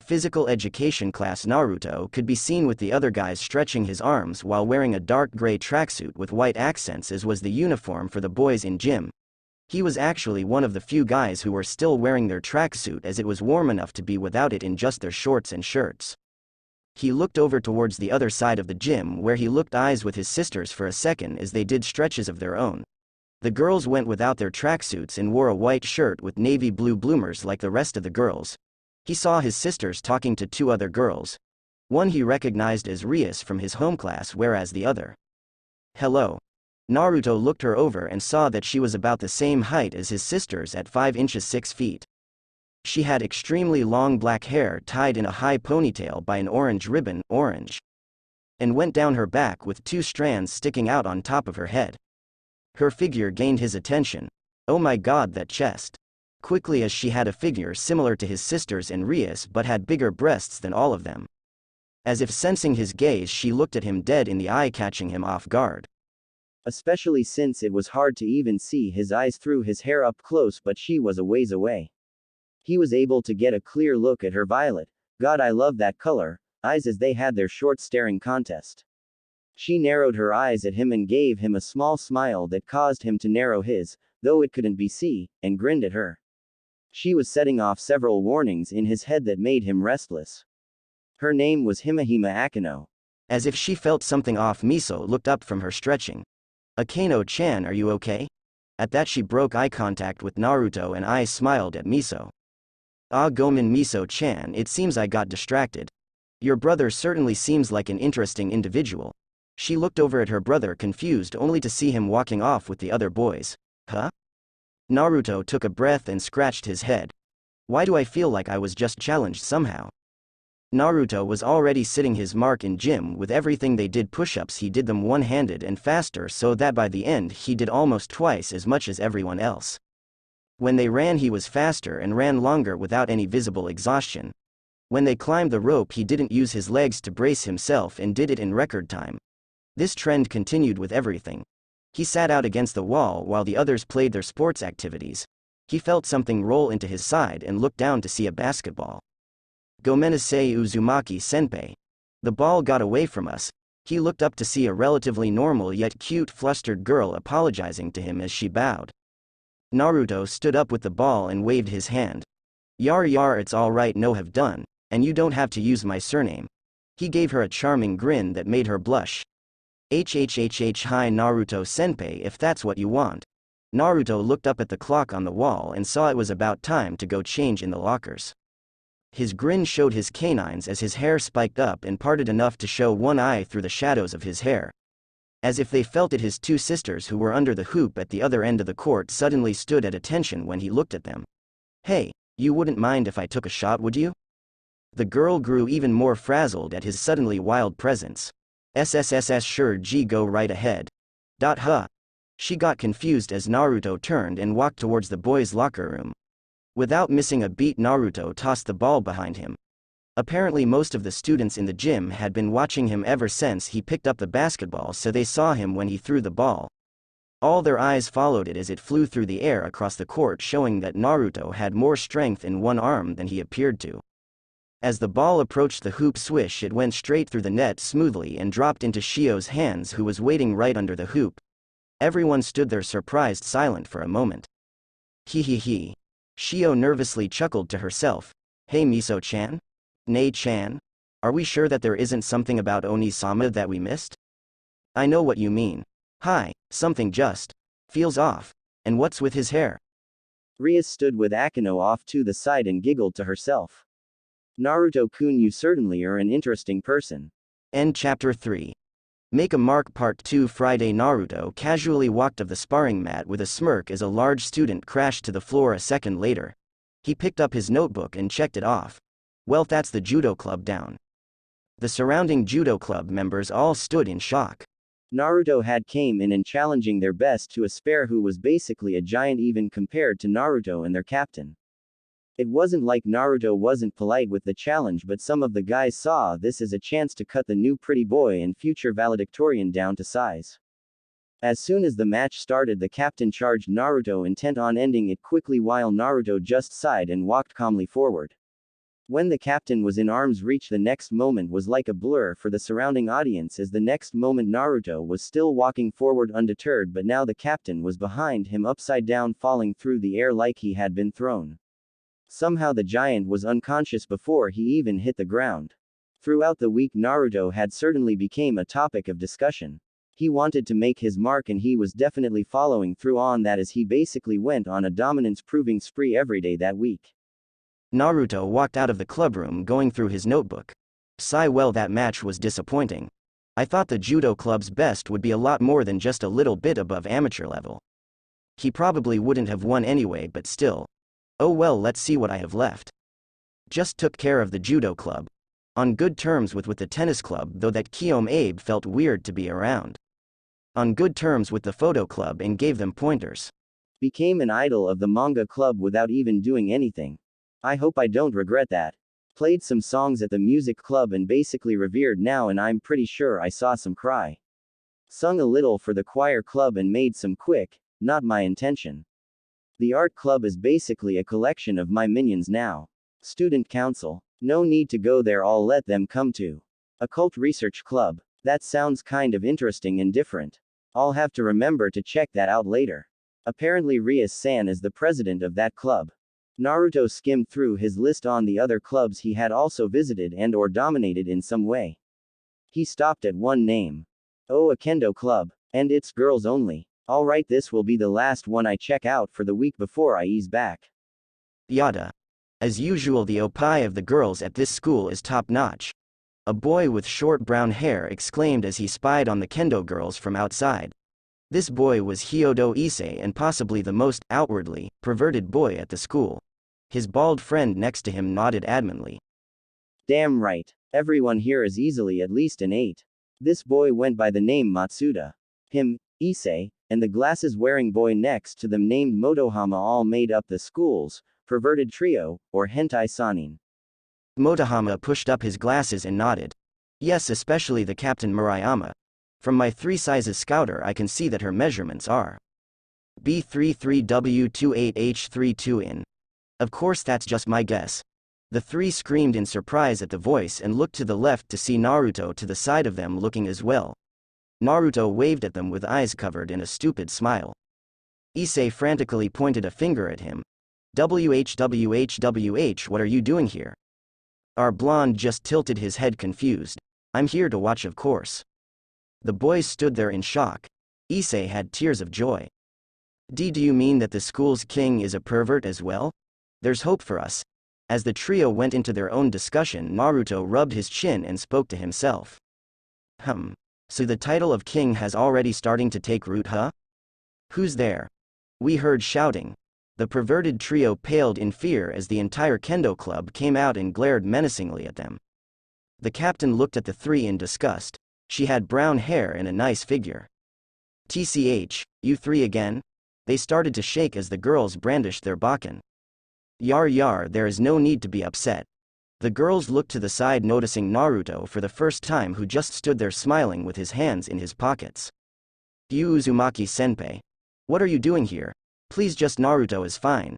[SPEAKER 1] Physical education class. Naruto could be seen with the other guys stretching his arms while wearing a dark gray tracksuit with white accents, as was the uniform for the boys in gym. He was actually one of the few guys who were still wearing their tracksuit, as it was warm enough to be without it in just their shorts and shirts. He looked over towards the other side of the gym where he looked eyes with his sisters for a second as they did stretches of their own. The girls went without their tracksuits and wore a white shirt with navy blue bloomers like the rest of the girls. He saw his sisters talking to 2 other girls. One he recognized as Rias from his home class, whereas the other. Hello. Naruto looked her over and saw that she was about the same height as his sisters at 5 inches 6 feet. She had extremely long black hair tied in a high ponytail by an orange ribbon, and went down her back with 2 strands sticking out on top of her head. Her figure gained his attention. Oh my god, that chest. Quickly, as she had a figure similar to his sisters and Rias but had bigger breasts than all of them. As if sensing his gaze, she looked at him dead in the eye, catching him off guard. Especially since it was hard to even see his eyes through his hair up close, but she was a ways away. He was able to get a clear look at her violet, God I love that color, eyes as they had their short staring contest. She narrowed her eyes at him and gave him a small smile that caused him to narrow his, though it couldn't be seen, and grinned at her. She was setting off several warnings in his head that made him restless. Her name was Himehime Akano. As if she felt something off, Miso looked up from her stretching. Akano-chan, are you okay? At that she broke eye contact with Naruto and eyes smiled at Miso. Ah, Gomen Miso-chan, it seems I got distracted. Your brother certainly seems like an interesting individual. She looked over at her brother, confused only to see him walking off with the other boys. Huh? Naruto took a breath and scratched his head. Why do I feel like I was just challenged somehow? Naruto was already sitting his mark in gym. With everything they did push-ups, he did them one-handed and faster, so that by the end he did almost twice as much as everyone else. When they ran he was faster and ran longer without any visible exhaustion. When they climbed the rope he didn't use his legs to brace himself and did it in record time. This trend continued with everything. He sat out against the wall while the others played their sports activities. He felt something roll into his side and looked down to see a basketball. Gomenasei Uzumaki senpai. The ball got away from us. He looked up to see a relatively normal yet cute flustered girl apologizing to him as she bowed. Naruto stood up with the ball and waved his hand. Yar, it's alright, no have done, and you don't have to use my surname. He gave her a charming grin that made her blush. Hi Naruto senpai, if that's what you want. Naruto looked up at the clock on the wall and saw it was about time to go change in the lockers. His grin showed his canines as his hair spiked up and parted enough to show one eye through the shadows of his hair. As if they felt it, his two sisters who were under the hoop at the other end of the court suddenly stood at attention when he looked at them. Hey, you wouldn't mind if I took a shot, would you? The girl grew even more frazzled at his suddenly wild presence. SSSS sure G, go right ahead. Huh. She got confused as Naruto turned and walked towards the boys' locker room. Without missing a beat, Naruto tossed the ball behind him. Apparently most of the students in the gym had been watching him ever since he picked up the basketball, so they saw him when he threw the ball. All their eyes followed it as it flew through the air across the court, showing that Naruto had more strength in one arm than he appeared to. As the ball approached the hoop, swish, it went straight through the net smoothly and dropped into Shio's hands, who was waiting right under the hoop. Everyone stood there surprised, silent for a moment. He. Shio nervously chuckled to herself. Hey Miso-chan? Nei-chan? Are we sure that there isn't something about Oni-sama that we missed? I know what you mean. Hi, something just feels off. And what's with his hair?
[SPEAKER 2] Rias stood with Akino off to the side and giggled to herself. Naruto-kun, you certainly are an interesting person.
[SPEAKER 1] End chapter 3. Make a Mark Part 2. Friday. Naruto casually walked of the sparring mat with a smirk as a large student crashed to the floor a second later. He picked up his notebook and checked it off. Well, that's the judo club down. The surrounding judo club members all stood in shock.
[SPEAKER 2] Naruto had came in and challenging their best to a spare who was basically a giant even compared to Naruto and their captain. It wasn't like Naruto wasn't polite with the challenge, but some of the guys saw this as a chance to cut the new pretty boy and future valedictorian down to size. As soon as the match started, the captain charged Naruto, intent on ending it quickly, while Naruto just sighed and walked calmly forward. When the captain was in arm's reach, the next moment was like a blur for the surrounding audience, as the next moment Naruto was still walking forward undeterred, but now the captain was behind him, upside down, falling through the air like he had been thrown. Somehow the giant was unconscious before he even hit the ground. Throughout the week, Naruto had certainly become a topic of discussion. He wanted to make his mark, and he was definitely following through on that, as he basically went on a dominance-proving spree every day that week.
[SPEAKER 1] Naruto walked out of the clubroom going through his notebook. Sigh, well, that match was disappointing. I thought the judo club's best would be a lot more than just a little bit above amateur level. He probably wouldn't have won anyway, but still. Oh well, let's see what I have left. Just took care of the judo club. On good terms with the tennis club, though that Kiom Abe felt weird to be around. On good terms with the photo club and gave them pointers.
[SPEAKER 2] Became an idol of the manga club without even doing anything. I hope I don't regret that. Played some songs at the music club and basically revered now, and I'm pretty sure I saw some cry. Sung a little for the choir club and made some quick, not my intention. The art club is basically a collection of my minions now. Student council. No need to go there, I'll let them come to. Occult research club. That sounds kind of interesting and different. I'll have to remember to check that out later. Apparently Rias-san is the president of that club. Naruto skimmed through his list on the other clubs he had also visited and or dominated in some way. He stopped at one name. Oh, a Kendo Club. And it's girls only. Alright, this will be the last one I check out for the week before I ease back.
[SPEAKER 1] Yada. As usual, the oppai of the girls at this school is top-notch. A boy with short brown hair exclaimed as he spied on the Kendo girls from outside. This boy was Hyodo Issei, and possibly the most outwardly perverted boy at the school. His bald friend next to him nodded adamantly.
[SPEAKER 2] Damn right. Everyone here is easily at least an 8. This boy went by the name Matsuda. Him, Issei, and the glasses-wearing boy next to them named Motohama all made up the school's perverted trio, or hentai sanin.
[SPEAKER 1] Motohama pushed up his glasses and nodded. Yes, especially the Captain Murayama. From my 3 sizes scouter I can see that her measurements are B33W28H32 in. Of course that's just my guess. The 3 screamed in surprise at the voice and looked to the left to see Naruto to the side of them looking as well. Naruto waved at them with eyes covered in a stupid smile. Issei frantically pointed a finger at him. WH, what are you doing here? Our blonde just tilted his head confused. I'm here to watch, of course. The boys stood there in shock. Issei had tears of joy. Do you mean that the school's king is a pervert as well? There's hope for us. As the trio went into their own discussion, Naruto rubbed his chin and spoke to himself. So the title of king has already starting to take root, huh? Who's there? We heard shouting. The perverted trio paled in fear as the entire Kendo Club came out and glared menacingly at them. The captain looked at the 3 in disgust. She had brown hair and a nice figure. TCH, you 3 again? They started to shake as the girls brandished their bakken. Yar, there is no need to be upset. The girls looked to the side, noticing Naruto for the first time, who just stood there smiling with his hands in his pockets. You Uzumaki-senpai. What are you doing here? Please, just Naruto is fine.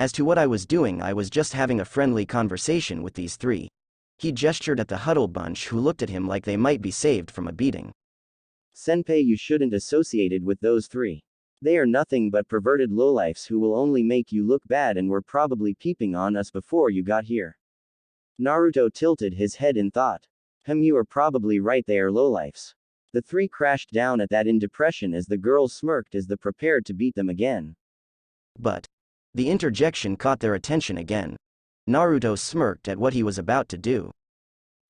[SPEAKER 1] As to what I was doing, I was just having a friendly conversation with these 3. He gestured at the huddled bunch who looked at him like they might be saved from a beating.
[SPEAKER 2] Senpai, you shouldn't associated with those 3. They are nothing but perverted lowlifes who will only make you look bad and were probably peeping on us before you got here. Naruto tilted his head in thought. You are probably right, they are lowlifes. The 3 crashed down at that in depression as the girls smirked as they prepared to beat them again.
[SPEAKER 1] But the interjection caught their attention again. Naruto smirked at what he was about to do.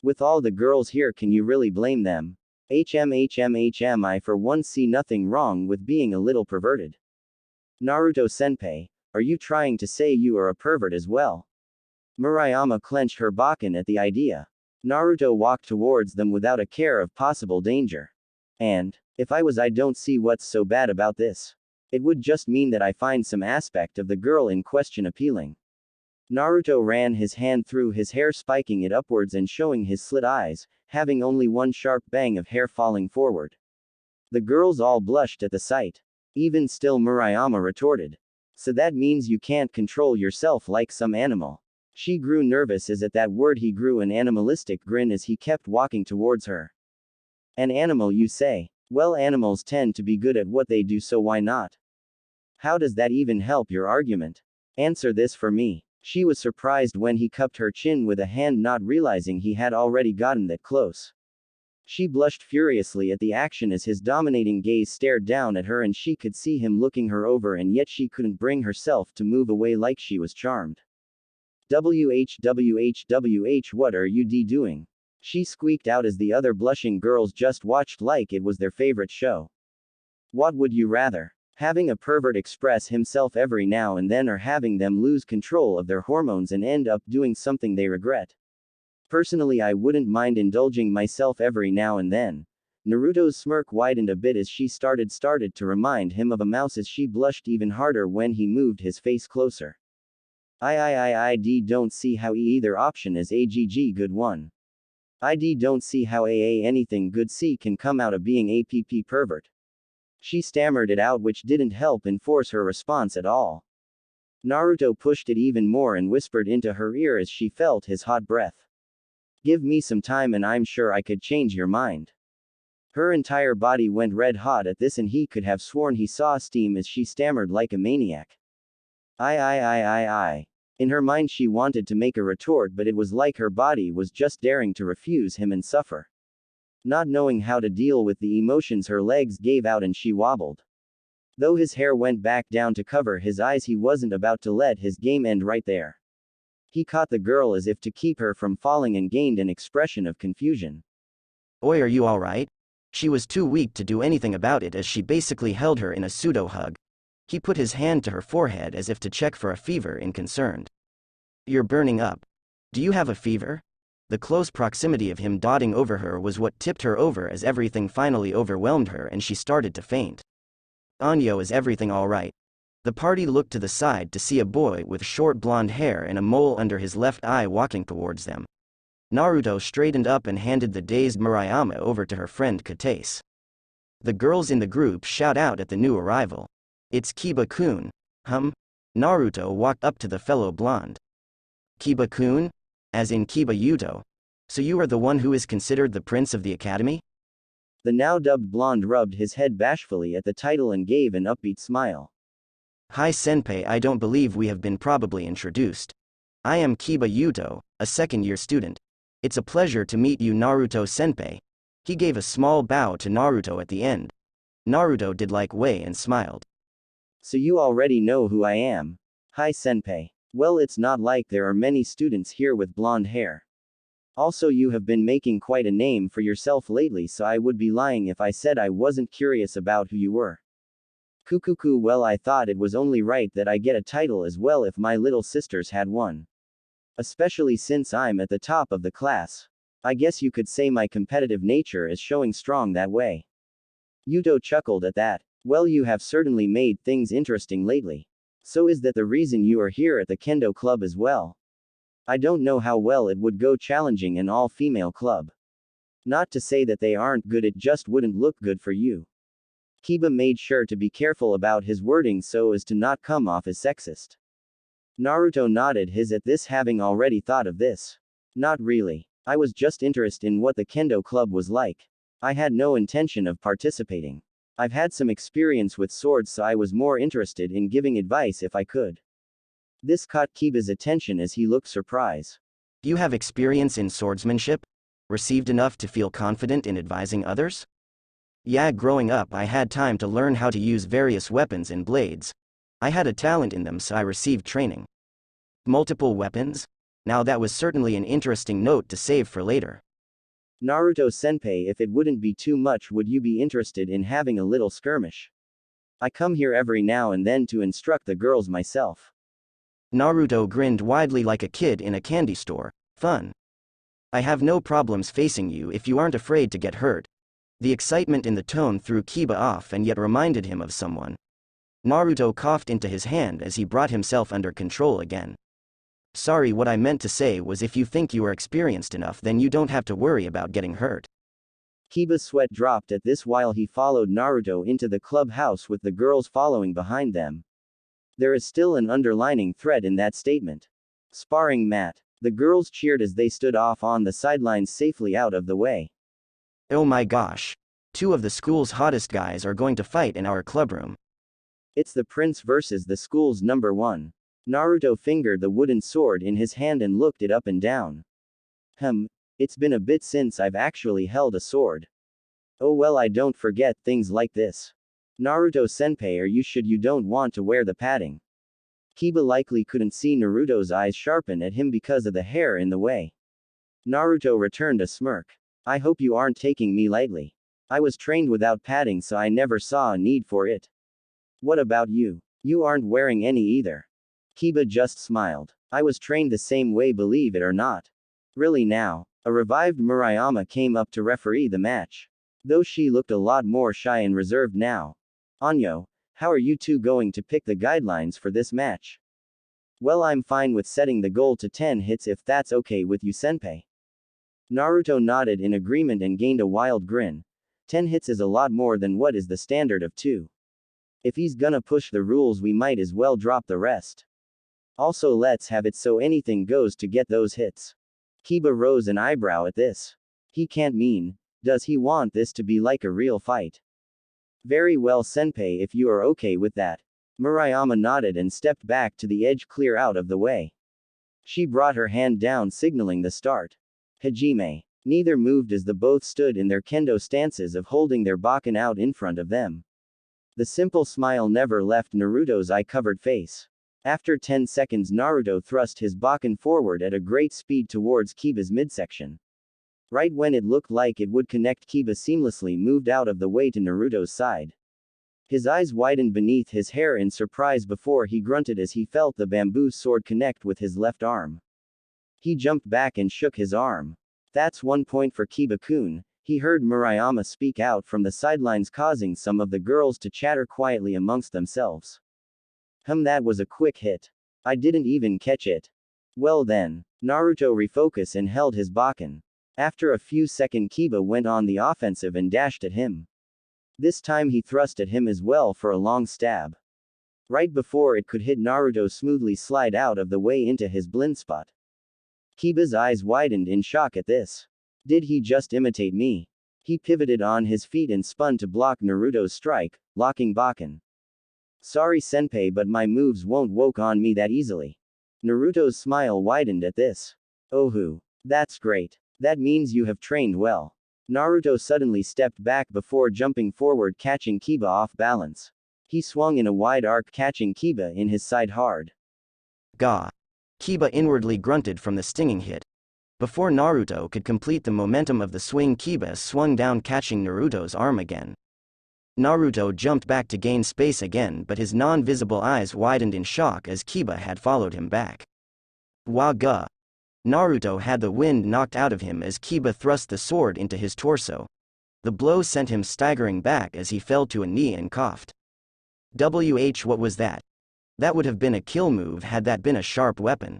[SPEAKER 2] With all the girls here, can you really blame them? I for one see nothing wrong with being a little perverted. Naruto-senpai, are you trying to say you are a pervert as well? Murayama clenched her bakken at the idea. Naruto walked towards them without a care of possible danger. And, if I was, I don't see what's so bad about this. It would just mean that I find some aspect of the girl in question appealing. Naruto ran his hand through his hair, spiking it upwards and showing his slit eyes, having only one sharp bang of hair falling forward. The girls all blushed at the sight. Even still, Murayama retorted. So that means you can't control yourself like some animal. She grew nervous as at that word he grew an animalistic grin as he kept walking towards her. An animal, you say? Well, animals tend to be good at what they do, so why not? How does that even help your argument? Answer this for me. She was surprised when he cupped her chin with a hand, not realizing he had already gotten that close. She blushed furiously at the action as his dominating gaze stared down at her, and she could see him looking her over, and yet she couldn't bring herself to move away like she was charmed. WH, what are you doing? She squeaked out as the other blushing girls just watched like it was their favorite show. What would you rather? Having a pervert express himself every now and then, or having them lose control of their hormones and end up doing something they regret? Personally, I wouldn't mind indulging myself every now and then. Naruto's smirk widened a bit as she started to remind him of a mouse, as she blushed even harder when he moved his face closer. I don't see how either option is a good one. I don't see how anything good C can come out of being a pervert. She stammered it out, which didn't help enforce her response at all. Naruto pushed it even more and whispered into her ear as she felt his hot breath. Give me some time and I'm sure I could change your mind. Her entire body went red hot at this, and he could have sworn he saw steam as she stammered like a maniac. I. In her mind she wanted to make a retort, but it was like her body was just daring to refuse him and suffer. Not knowing how to deal with the emotions, her legs gave out and she wobbled. Though his hair went back down to cover his eyes, he wasn't about to let his game end right there. He caught the girl as if to keep her from falling and gained an expression of confusion.
[SPEAKER 1] Oi, are you alright? She was too weak to do anything about it as she basically held her in a pseudo-hug. He put his hand to her forehead as if to check for a fever in concerned. You're burning up. Do you have a fever? The close proximity of him dotting over her was what tipped her over as everything finally overwhelmed her and she started to faint. Anyo, is everything alright? The party looked to the side to see a boy with short blonde hair and a mole under his left eye walking towards them. Naruto straightened up and handed the dazed Murayama over to her friend Katase. The girls in the group shout out at the new arrival. It's Kiba-kun. Naruto walked up to the fellow blonde. Kiba-kun? As in Kiba Yuto. So you are the one who is considered the prince of the academy?
[SPEAKER 2] The now dubbed blonde rubbed his head bashfully at the title and gave an upbeat smile.
[SPEAKER 1] Hi senpai, I don't believe we have been properly introduced. I am Kiba Yuto, a second-year student. It's a pleasure to meet you, Naruto senpai. He gave a small bow to Naruto at the end. Naruto did like way and smiled.
[SPEAKER 2] So you already know who I am. Hi senpai. Well, it's not like there are many students here with blonde hair. Also, you have been making quite a name for yourself lately, so I would be lying if I said I wasn't curious about who you were. Kukuku, well, I thought it was only right that I get a title as well if my little sisters had one. Especially since I'm at the top of the class. I guess you could say my competitive nature is showing strong that way. Yuto chuckled at that. Well, you have certainly made things interesting lately. So is that the reason you are here at the Kendo Club as well? I don't know how well it would go challenging an all-female club. Not to say that they aren't good, it just wouldn't look good for you. Kiba made sure to be careful about his wording so as to not come off as sexist. Naruto nodded his at this, having already thought of this. Not really. I was just interested in what the Kendo Club was like. I had no intention of participating. I've had some experience with swords, so I was more interested in giving advice if I could. This caught Kiba's attention as he looked surprised.
[SPEAKER 1] Do you have experience in swordsmanship? Received enough to feel confident in advising others? Yeah, growing up I had time to learn how to use various weapons and blades. I had a talent in them, so I received training. Multiple weapons? Now that was certainly an interesting note to save for later.
[SPEAKER 2] Naruto senpai, if it wouldn't be too much, would you be interested in having a little skirmish? I come here every now and then to instruct the girls myself.
[SPEAKER 1] Naruto grinned widely like a kid in a candy store. Fun. I have no problems facing you if you aren't afraid to get hurt. The excitement in the tone threw Kiba off and yet reminded him of someone. Naruto coughed into his hand as he brought himself under control again. Sorry, what I meant to say was if you think you are experienced enough, then you don't have to worry about getting hurt.
[SPEAKER 2] Kiba's sweat dropped at this while he followed Naruto into the clubhouse with the girls following behind them. There is still an underlining thread in that statement. Sparring mat. The girls cheered as they stood off on the sidelines, safely out of the way.
[SPEAKER 1] Oh my gosh. Two of the school's hottest guys are going to fight in our clubroom.
[SPEAKER 2] It's the prince versus the school's number one. Naruto fingered the wooden sword in his hand and looked it up and down. It's been a bit since I've actually held a sword. Oh well, I don't forget things like this. Naruto senpai, are you sure you don't want to wear the padding? Kiba likely couldn't see Naruto's eyes sharpen at him because of the hair in the way. Naruto returned a smirk. I hope you aren't taking me lightly. I was trained without padding, so I never saw a need for it. What about you? You aren't wearing any either. Kiba just smiled. I was trained the same way, believe it or not. Really now. A revived Murayama came up to referee the match. Though she looked a lot more shy and reserved now. Anyo, how are you two going to pick the guidelines for this match? Well, I'm fine with setting the goal to 10 hits if that's okay with you, senpai. Naruto nodded in agreement and gained a wild grin. 10 hits is a lot more than what is the standard of 2. If he's gonna push the rules, we might as well drop the rest. Also, let's have it so anything goes to get those hits. Kiba rose an eyebrow at this. He can't mean, does he want this to be like a real fight? Very well, senpai, if you are okay with that. Murayama nodded and stepped back to the edge, clear out of the way. She brought her hand down, signaling the start. Hajime. Neither moved as the both stood in their kendo stances of holding their bakken out in front of them. The simple smile never left Naruto's eye-covered face. After 10 seconds, Naruto thrust his bakken forward at a great speed towards Kiba's midsection. Right when it looked like it would connect, Kiba seamlessly moved out of the way to Naruto's side. His eyes widened beneath his hair in surprise before he grunted as he felt the bamboo sword connect with his left arm. He jumped back and shook his arm. That's 1 point for Kiba-kun. He heard Murayama speak out from the sidelines, causing some of the girls to chatter quietly amongst themselves. That was a quick hit. I didn't even catch it. Well then. Naruto refocused and held his Bakken. After a few seconds, Kiba went on the offensive and dashed at him. This time he thrust at him as well for a long stab. Right before it could hit, Naruto smoothly slid out of the way into his blind spot. Kiba's eyes widened in shock at this. Did he just imitate me? He pivoted on his feet and spun to block Naruto's strike, locking Bakken. Sorry senpai, but my moves won't work on me that easily. Naruto's smile widened at this. Ohu. That's great. That means you have trained well. Naruto suddenly stepped back before jumping forward, catching Kiba off balance. He swung in a wide arc, catching Kiba in his side hard.
[SPEAKER 1] Gah. Kiba inwardly grunted from the stinging hit. Before Naruto could complete the momentum of the swing, Kiba swung down, catching Naruto's arm again. Naruto jumped back to gain space again, but his non-visible eyes widened in shock as Kiba had followed him back. Waga. Naruto had the wind knocked out of him as Kiba thrust the sword into his torso. The blow sent him staggering back as he fell to a knee and coughed. What was that? That would have been a kill move had that been a sharp weapon.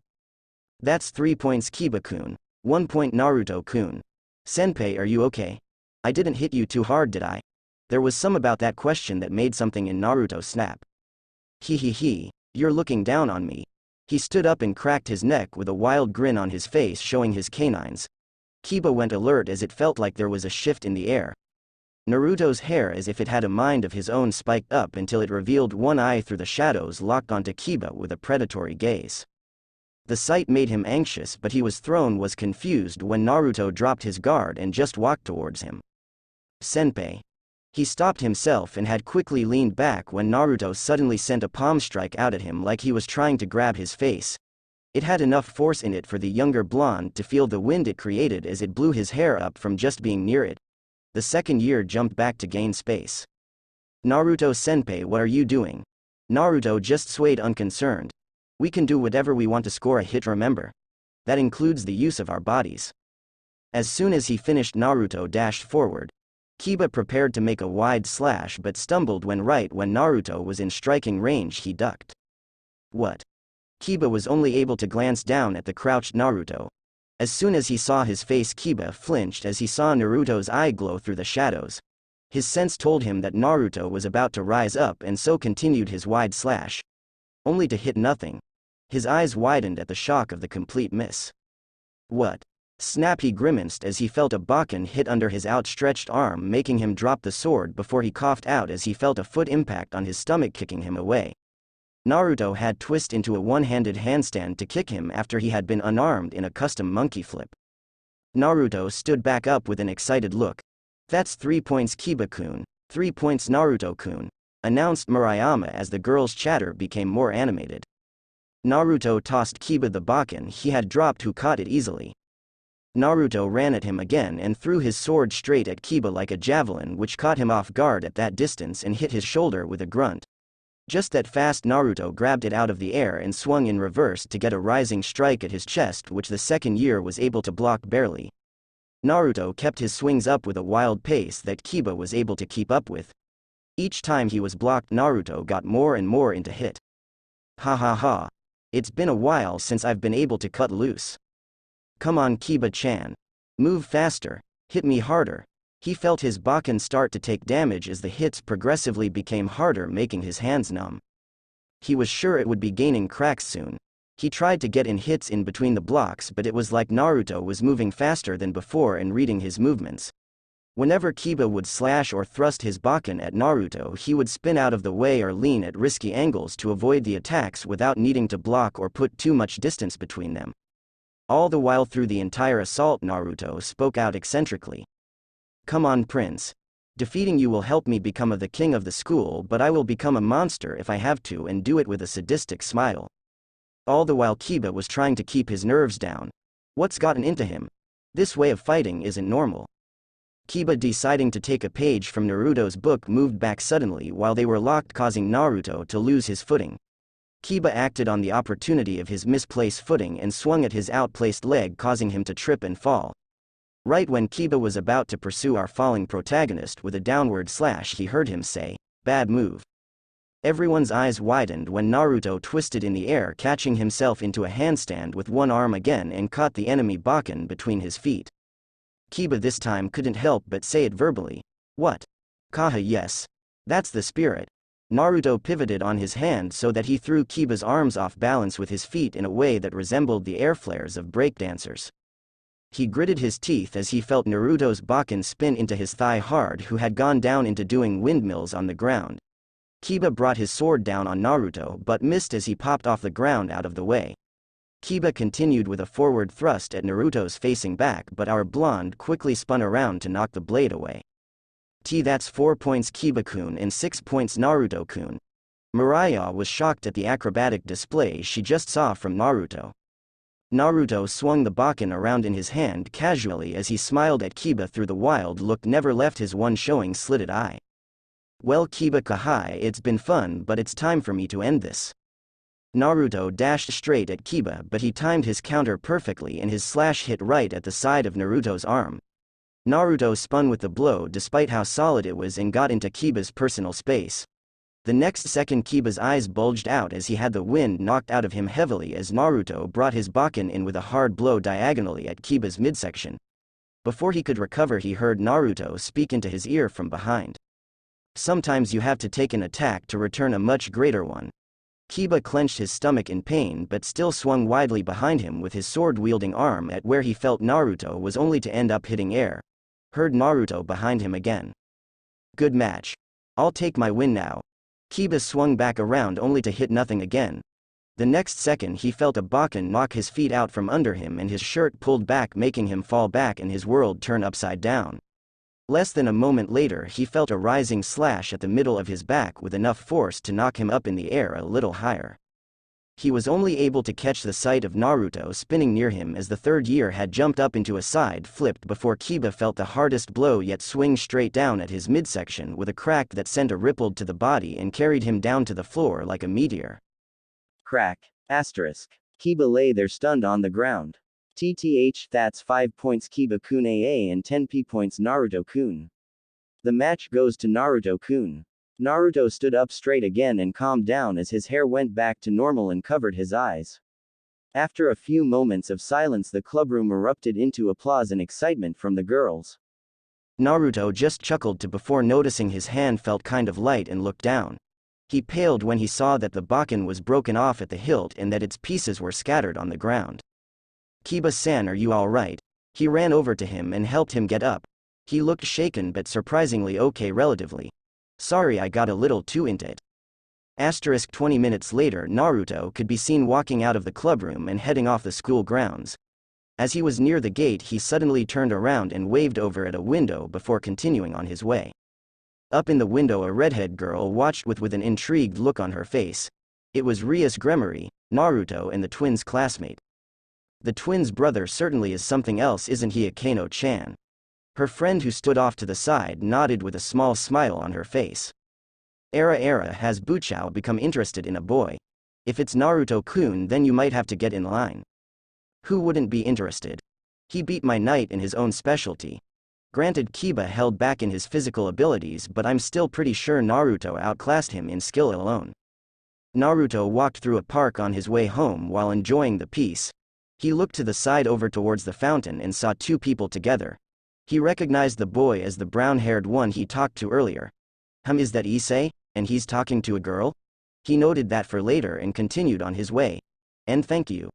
[SPEAKER 1] That's 3 points Kiba-kun. 1 point Naruto-kun. Senpai, are you okay? I didn't hit you too hard, did I? There was some about that question that made something in Naruto snap. He, you're looking down on me. He stood up and cracked his neck with a wild grin on his face, showing his canines. Kiba went alert as it felt like there was a shift in the air. Naruto's hair, as if it had a mind of his own, spiked up until it revealed one eye through the shadows, locked onto Kiba with a predatory gaze. The sight made him anxious, but he was confused when Naruto dropped his guard and just walked towards him. Senpai. He stopped himself and had quickly leaned back when Naruto suddenly sent a palm strike out at him like he was trying to grab his face. It had enough force in it for the younger blonde to feel the wind it created as it blew his hair up from just being near it. The second year jumped back to gain space. Naruto-senpai, what are you doing? Naruto just swayed, unconcerned. We can do whatever we want to score a hit, remember? That includes the use of our bodies. As soon as he finished, Naruto dashed forward. Kiba prepared to make a wide slash but stumbled when Naruto was in striking range. He ducked. What? Kiba was only able to glance down at the crouched Naruto. As soon as he saw his face, Kiba flinched as he saw Naruto's eye glow through the shadows. His sense told him that Naruto was about to rise up, and so continued his wide slash. Only to hit nothing. His eyes widened at the shock of the complete miss. What? Snap! He grimaced as he felt a Bakken hit under his outstretched arm, making him drop the sword before he coughed out as he felt a foot impact on his stomach, kicking him away. Naruto had twisted into a one-handed handstand to kick him after he had been unarmed in a custom monkey flip. Naruto stood back up with an excited look. That's 3 points Kiba-kun. 3 points Naruto-kun, announced Murayama as the girls' chatter became more animated. Naruto tossed Kiba the Bakken he had dropped, who caught it easily. Naruto ran at him again and threw his sword straight at Kiba like a javelin, which caught him off guard at that distance and hit his shoulder with a grunt. Just that fast, Naruto grabbed it out of the air and swung in reverse to get a rising strike at his chest, which the second year was able to block barely. Naruto kept his swings up with a wild pace that Kiba was able to keep up with. Each time he was blocked, Naruto got more and more into hit. Ha. It's been a while since I've been able to cut loose. Come on, Kiba-chan. Move faster. Hit me harder. He felt his Bakken start to take damage as the hits progressively became harder, making his hands numb. He was sure it would be gaining cracks soon. He tried to get in hits in between the blocks, but it was like Naruto was moving faster than before and reading his movements. Whenever Kiba would slash or thrust his Bakken at Naruto, he would spin out of the way or lean at risky angles to avoid the attacks without needing to block or put too much distance between them. All the while through the entire assault, Naruto spoke out eccentrically. Come on, Prince. Defeating you will help me become the king of the school, but I will become a monster if I have to, and do it with a sadistic smile. All the while Kiba was trying to keep his nerves down. What's gotten into him? This way of fighting isn't normal. Kiba, deciding to take a page from Naruto's book, moved back suddenly while they were locked, causing Naruto to lose his footing. Kiba acted on the opportunity of his misplaced footing and swung at his outplaced leg, causing him to trip and fall. Right when Kiba was about to pursue our falling protagonist with a downward slash, he heard him say, "Bad move." Everyone's eyes widened when Naruto twisted in the air, catching himself into a handstand with one arm again and caught the enemy Bakken between his feet. Kiba this time couldn't help but say it verbally. "What? Kaha, yes. That's the spirit." Naruto pivoted on his hand so that he threw Kiba's arms off balance with his feet in a way that resembled the air flares of breakdancers. He gritted his teeth as he felt Naruto's Bakken spin into his thigh hard, who had gone down into doing windmills on the ground. Kiba brought his sword down on Naruto but missed as he popped off the ground out of the way. Kiba continued with a forward thrust at Naruto's facing back, but our blonde quickly spun around to knock the blade away. That's 4 points Kiba-kun and 6 points Naruto-kun. Mariah was shocked at the acrobatic display she just saw from Naruto. Naruto swung the Bakken around in his hand casually as he smiled at Kiba through the wild look never left his one showing slitted eye. "Well, Kiba Kahai, it's been fun, but it's time for me to end this." Naruto dashed straight at Kiba, but he timed his counter perfectly and his slash hit right at the side of Naruto's arm. Naruto spun with the blow despite how solid it was and got into Kiba's personal space. The next second Kiba's eyes bulged out as he had the wind knocked out of him heavily as Naruto brought his Bakken in with a hard blow diagonally at Kiba's midsection. Before he could recover, he heard Naruto speak into his ear from behind. "Sometimes you have to take an attack to return a much greater one." Kiba clenched his stomach in pain but still swung widely behind him with his sword-wielding arm at where he felt Naruto was only to end up hitting air. Heard Naruto behind him again. "Good match. I'll take my win now." Kiba swung back around only to hit nothing again. The next second he felt a Bakken knock his feet out from under him and his shirt pulled back, making him fall back and his world turn upside down. Less than a moment later he felt a rising slash at the middle of his back with enough force to knock him up in the air a little higher. He was only able to catch the sight of Naruto spinning near him as the third year had jumped up into a side flip before Kiba felt the hardest blow yet swing straight down at his midsection with a crack that sent a ripple to the body and carried him down to the floor like a meteor.
[SPEAKER 2] Crack. Asterisk. Kiba lay there stunned on the ground. That's 5 points Kiba-kun AA and 10 points Naruto-kun. The match goes to Naruto-kun. Naruto stood up straight again and calmed down as his hair went back to normal and covered his eyes. After a few moments of silence, the clubroom erupted into applause and excitement from the girls.
[SPEAKER 1] Naruto just chuckled before noticing his hand felt kind of light and looked down. He paled when he saw that the Bakken was broken off at the hilt and that its pieces were scattered on the ground. "Kiba-san, are you alright?" He ran over to him and helped him get up. He looked shaken but surprisingly okay relatively. "Sorry, I got a little too into it." 20 minutes later, Naruto could be seen walking out of the clubroom and heading off the school grounds. As he was near the gate, he suddenly turned around and waved over at a window before continuing on his way. Up in the window, a redhead girl watched with an intrigued look on her face. It was Rias Gremory, Naruto and the twins' classmate. "The twins' brother certainly is something else, isn't he, Akeno-chan?" Her friend, who stood off to the side, nodded with a small smile on her face. Has Buchao become interested in a boy? If it's Naruto-kun, then you might have to get in line." "Who wouldn't be interested? He beat my knight in his own specialty. Granted, Kiba held back in his physical abilities, but I'm still pretty sure Naruto outclassed him in skill alone." Naruto walked through a park on his way home while enjoying the peace. He looked to the side over towards the fountain and saw two people together. He recognized the boy as the brown-haired one he talked to earlier. Is that Issei, and he's talking to a girl?" He noted that for later and continued on his way. "And thank you."